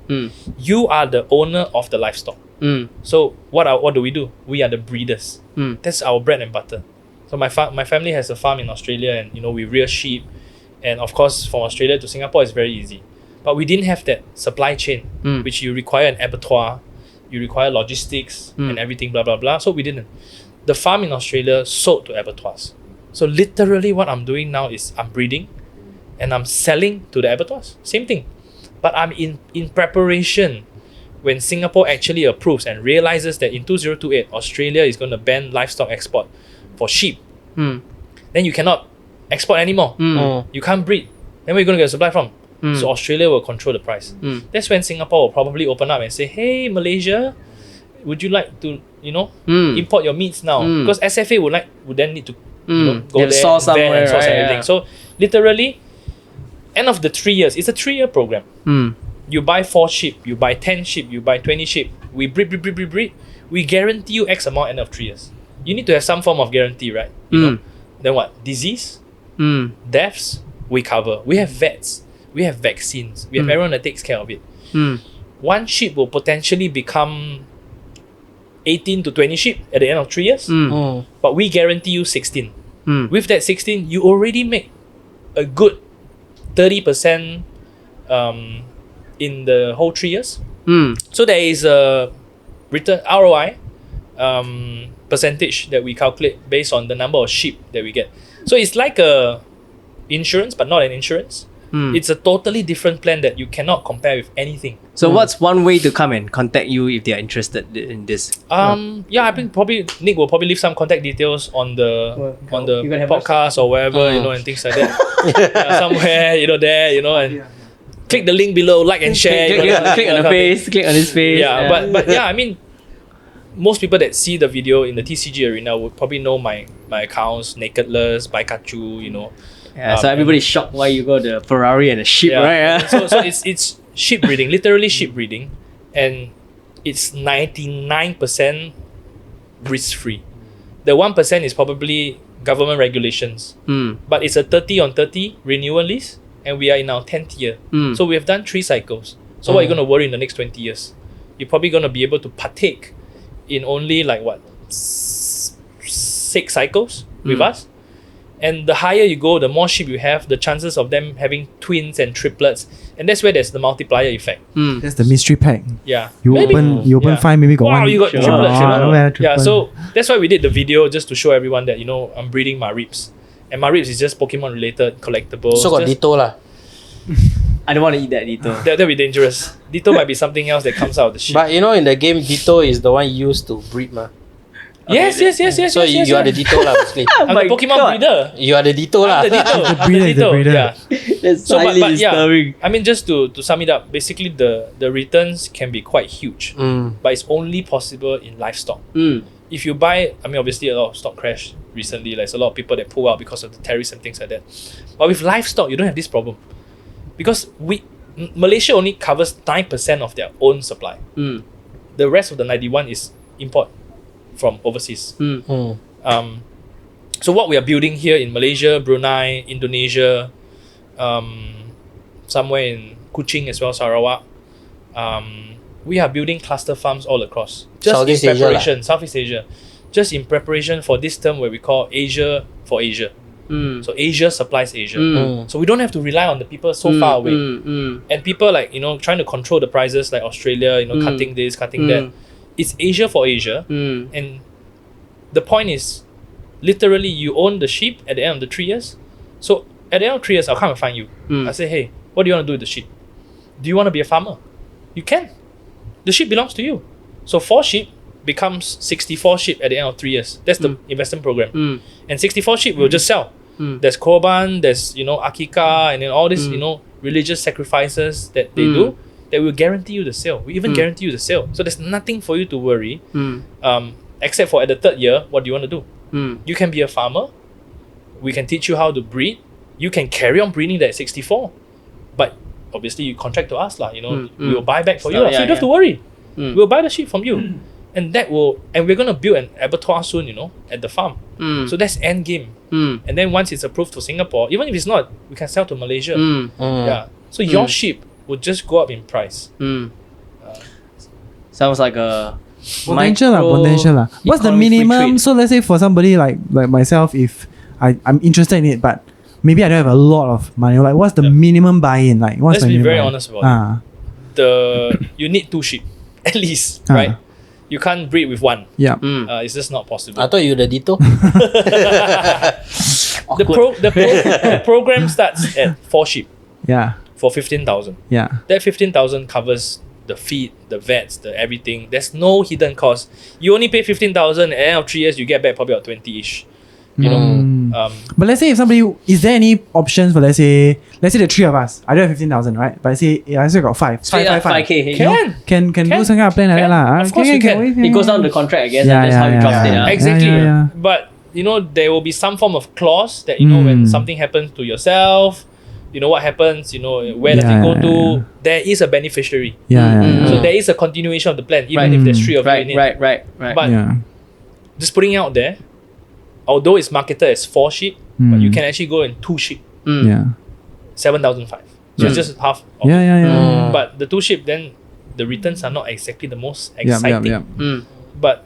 You are the owner of the livestock. So what do? We are the breeders. That's our bread and butter. So my family has a farm in Australia, and we rear sheep, and of course from Australia to Singapore is very easy. But we didn't have that supply chain, which you require an abattoir, you require logistics and everything, blah blah blah. So we didn't. The farm in Australia sold to abattoirs. So literally what I'm doing now is I'm breeding and I'm selling to the abattoirs. Same thing. But I'm in preparation when Singapore actually approves and realizes that in 2028 Australia is going to ban livestock export for sheep. Then you cannot export anymore. You can't breed. Then where are you going to get supply from? So Australia will control the price. That's when Singapore will probably open up and say, hey Malaysia, would you like to import your meats now? Because SFA would then need to go there, source somewhere, and source right? everything. So literally, end of the 3 years, it's a 3-year program. You buy 4 sheep, you buy 10 sheep, you buy 20 sheep. We breed. We guarantee you X amount end of 3 years. You need to have some form of guarantee, right? Then what? Disease, deaths, we cover. We have vets, we have vaccines, we have everyone that takes care of it. One sheep will potentially become 18 to 20 sheep at the end of 3 years, but we guarantee you 16. With that 16, you already make a good 30% in the whole 3 years. So there is a return ROI percentage that we calculate based on the number of sheep that we get. So it's like a insurance, but not an insurance. It's a totally different plan that you cannot compare with anything. So what's one way to come and contact you if they are interested in this? I think probably Nick will probably leave some contact details on the podcast or wherever, and things like that. Somewhere, there, and click the link below, like and share. Click on the face, click on his face. But I mean, most people that see the video in the TCG arena would probably know my accounts, Nakedless, Baikachu, so everybody's shocked why you got the Ferrari and the sheep, right? So it's sheep breeding, literally sheep breeding, and it's 99% risk free. The 1% is probably government regulations, but it's a 30 on 30 renewal lease, and we are in our 10th year. So we have done 3 cycles. So what are you going to worry in the next 20 years? You're probably going to be able to partake in only 6 cycles with us. And the higher you go, the more sheep you have, the chances of them having twins and triplets. And that's where there's the multiplier effect. That's the mystery pack. Yeah. You open 5, maybe got one. Wow, you got triplets. Triple. So that's why we did the video, just to show everyone that, I'm breeding Marips. And Marips is just Pokemon related, collectibles. So got Ditto lah. I don't want to eat that Ditto. That'll be dangerous. Ditto might be something else that comes out of the ship. But you know, in the game, Ditto is the one used to breed, ma. Yes. So you are the Ditto lah, basically. I'm the Pokemon breeder. You are the Ditto lah. I'm the Ditto. I'm the breeder, Ditto. the breeder. Yeah. That's So, highly disturbing. I mean, just to sum it up, basically the returns can be quite huge, but it's only possible in livestock. If you buy, I mean, obviously a lot of stock crashed recently. Like, there's a lot of people that pull out because of the tariffs and things like that. But with livestock, you don't have this problem because Malaysia only covers 9% of their own supply. The rest of the 91 is import from overseas. So what we are building here in Malaysia, Brunei, Indonesia, somewhere in Kuching as well, Sarawak, we are building cluster farms all across. Just Southeast in Asia preparation, Southeast Asia. Just in preparation for this term where we call Asia for Asia. So Asia supplies Asia. So we don't have to rely on the people so far away. And people like, trying to control the prices like Australia, cutting this, cutting that. It's Asia for Asia. And the point is, literally, you own the sheep at the end of the 3 years. So at the end of 3 years, I'll come and find you. I say, hey, what do you want to do with the sheep? Do you want to be a farmer? You can. The sheep belongs to you. So 4 sheep becomes 64 sheep at the end of 3 years. That's the investment program. And 64 sheep will just sell. There's Korban, there's, Akikah, and then all these, religious sacrifices that they do that will guarantee you the sale. We even guarantee you the sale. So there's nothing for you to worry. Except for at the 3rd year, what do you want to do? You can be a farmer. We can teach you how to breed. You can carry on breeding that 64. But obviously you contract to us, we will buy back for you. So you don't have to worry. We'll buy the sheep from you. And we're gonna build an abattoir soon, at the farm. So that's end game. And then once it's approved for Singapore, even if it's not, we can sell to Malaysia. Yeah. So your sheep would just go up in price. Sounds like a potential. What's the minimum? So let's say for somebody like myself, if I'm interested in it, but maybe I don't have a lot of money. Like, what's the minimum buy-in? Like, what's Let's the be very buy-in? honest about it. You need 2 sheep at least, right? You can't breed with 1. Yeah. It's just not possible. I thought you were the Ditto. The program starts at 4 sheep. Yeah. For 15,000. Yeah. That 15,000 covers the feed, the vets, the everything. There's no hidden cost. You only pay 15,000. At the end of 3 years, you get back probably about 20-ish. But let's say if somebody, is there any options for let's say the 3 of us? I don't have 15,000, right? But I say I still got 5. 5K. Can do some kind of plan like that lah. Of course you can. It goes down the contract, I guess, and that's how you dropped it. Exactly. Yeah. But there will be some form of clause that when something happens to yourself, what happens, where does it go to? There is a beneficiary. So there is a continuation of the plan, even if there's 3 of you in it. Right. But just putting it out there, although it's marketed as 4 sheep, but you can actually go in 2 sheep. 7,500. So it's just half of it. But the 2 sheep, then the returns are not exactly the most exciting. But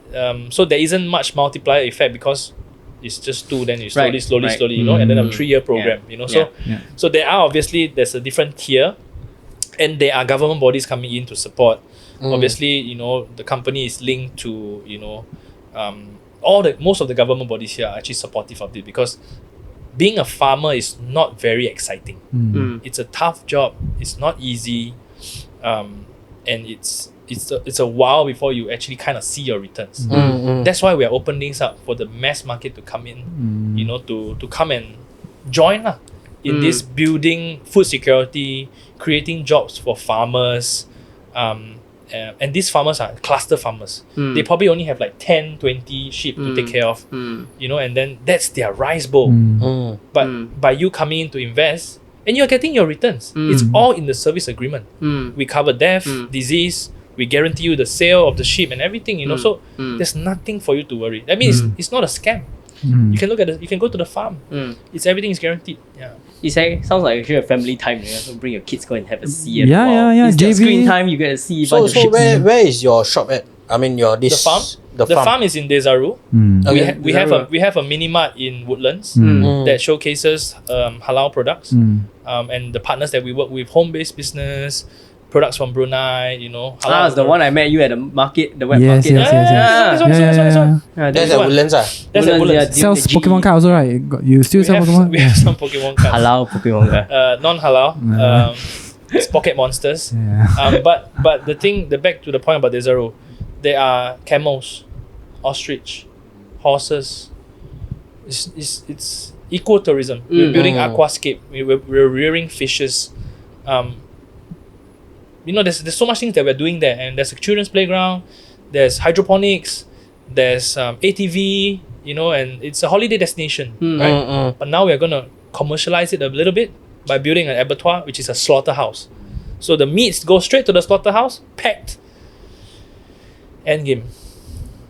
so there isn't much multiplier effect because it's just 2, then you slowly, and then a 3-year program, So there are there's a different tier, and there are government bodies coming in to support. Obviously, the company is linked to, most of the government bodies here are actually supportive of it because being a farmer is not very exciting. It's a tough job. It's not easy, and it's a while before you actually kind of see your returns. That's why we are opening things up for the mass market to come in, to come and join in this building food security, creating jobs for farmers. And these farmers are cluster farmers. They probably only have like 10, 20 sheep to take care of, and then that's their rice bowl. But by you coming in to invest, and you're getting your returns, it's all in the service agreement. We cover death, disease, we guarantee you the sale of the sheep and everything, so there's nothing for you to worry. I mean, it's not a scam. You can look at you can go to the farm. Everything is guaranteed. Yeah. Sounds like actually a family time. So bring your kids, go and have a see. Instead of screen time, you get to see. So where is your shop at? I mean, the farm. The farm is in Desaru. We have a mini mart in Woodlands that showcases halal products. And the partners that we work with, home-based business, products from Brunei, halal. It's the one I met you at the market, the wet market. This one. That's at Woodlands. That's at Woodlands. Sells Pokemon cards also, right? You still sell Pokemon? We have some Pokemon cards. Halal Pokemon cards. Non-halal. It's pocket monsters. Yeah. But back to the point about the Zero, there are camels, ostrich, horses. It's ecotourism. We're building aquascape. We're rearing fishes. There's so much things that we're doing there, and there's a children's playground. There's hydroponics. There's ATV. And it's a holiday destination, right? But now we're gonna commercialize it a little bit by building an abattoir, which is a slaughterhouse. So the meats go straight to the slaughterhouse, packed. Endgame.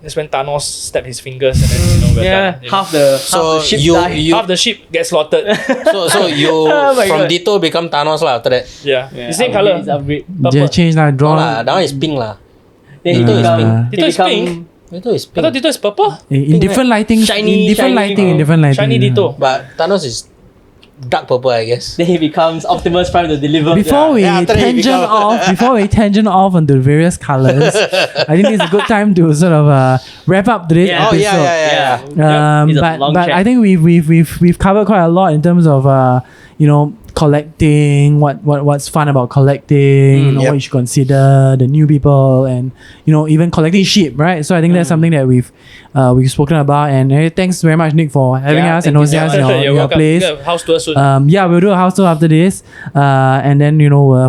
That's when Thanos snapped his fingers and then we're done. Half the ship died. Half the ship gets slaughtered. So you from Ditto become Thanos lah after that. Yeah. The same colour. Upgrade. Yeah, change lah. Draw. That one is pink lah. Then Ditto is pink. Ditto is pink. Ditto is I pink. thought Ditto is purple. In different lighting. Shiny, in different lighting. Shiny Ditto. But Thanos is dark purple, I guess. Then he becomes Optimus Prime to deliver. Before we after that he tangent off onto the various colors, I think it's a good time to sort of wrap up today's Oh episode. yeah. It's a But long I chat. think we've covered quite a lot in terms of collecting, what's fun about collecting, what you should consider, the new people, and even collecting sheep, right? So I think that's something that we've spoken about. And thanks very much, Nick, for having us and hosting us in You're your welcome. place. House tour soon. We'll do a house tour after this, and then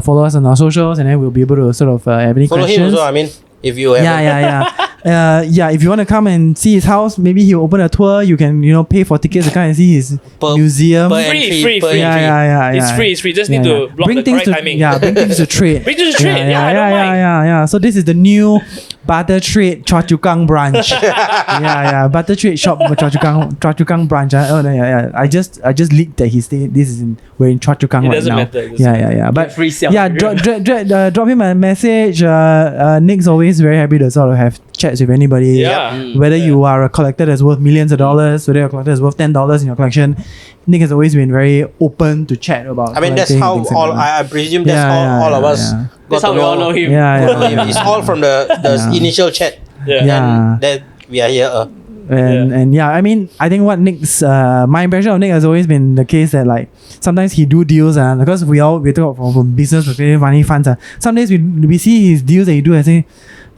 follow us on our socials, and then we'll be able to sort of have any Follow questions. him also, I mean, if you have If you want to come and see his house, maybe he'll open a tour. You can pay for tickets to come and see his museum. Free. Yeah. It's free. Just need to block the correct timing. Bring things to trade. Bring things to trade. I don't mind. Yeah. So this is the new BarterTrade Choa Chu Kang branch. BarterTrade shop Choa Chu Kang branch. I just leaked that we're in Choa Chu Kang right doesn't now. matter. Yeah. But Free sale. drop him a message. Nick's always very happy to sort of have chats with anybody. Yeah. Whether you are a collector that's worth millions of dollars, whether you're a collector that's worth $10 in your collection, Nick has always been very open to chat about. I mean, that's how I presume that's all of us. That's how we all know him. Yeah. It's all from the initial chat. Yeah. And that we are here. I mean, I think what Nick's my impression of Nick has always been the case that like sometimes he do deals because we talk from business perspective, money funds. Some days we see his deals that he do and say,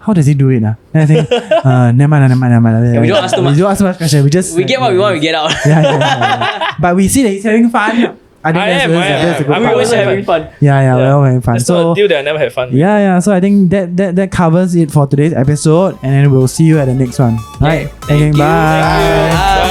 how does he do it? And I think, never mind. We don't ask too much. We don't ask too much question. We get what we want, we get out. Yeah. But we see that he's having fun. I think that's a good I'm part. always having fun. Yeah, we're all having fun. It's not a deal that I never had fun with. Yeah. So I think that covers it for today's episode, and then we'll see you at the next one. Right. Thank you. Bye. Bye.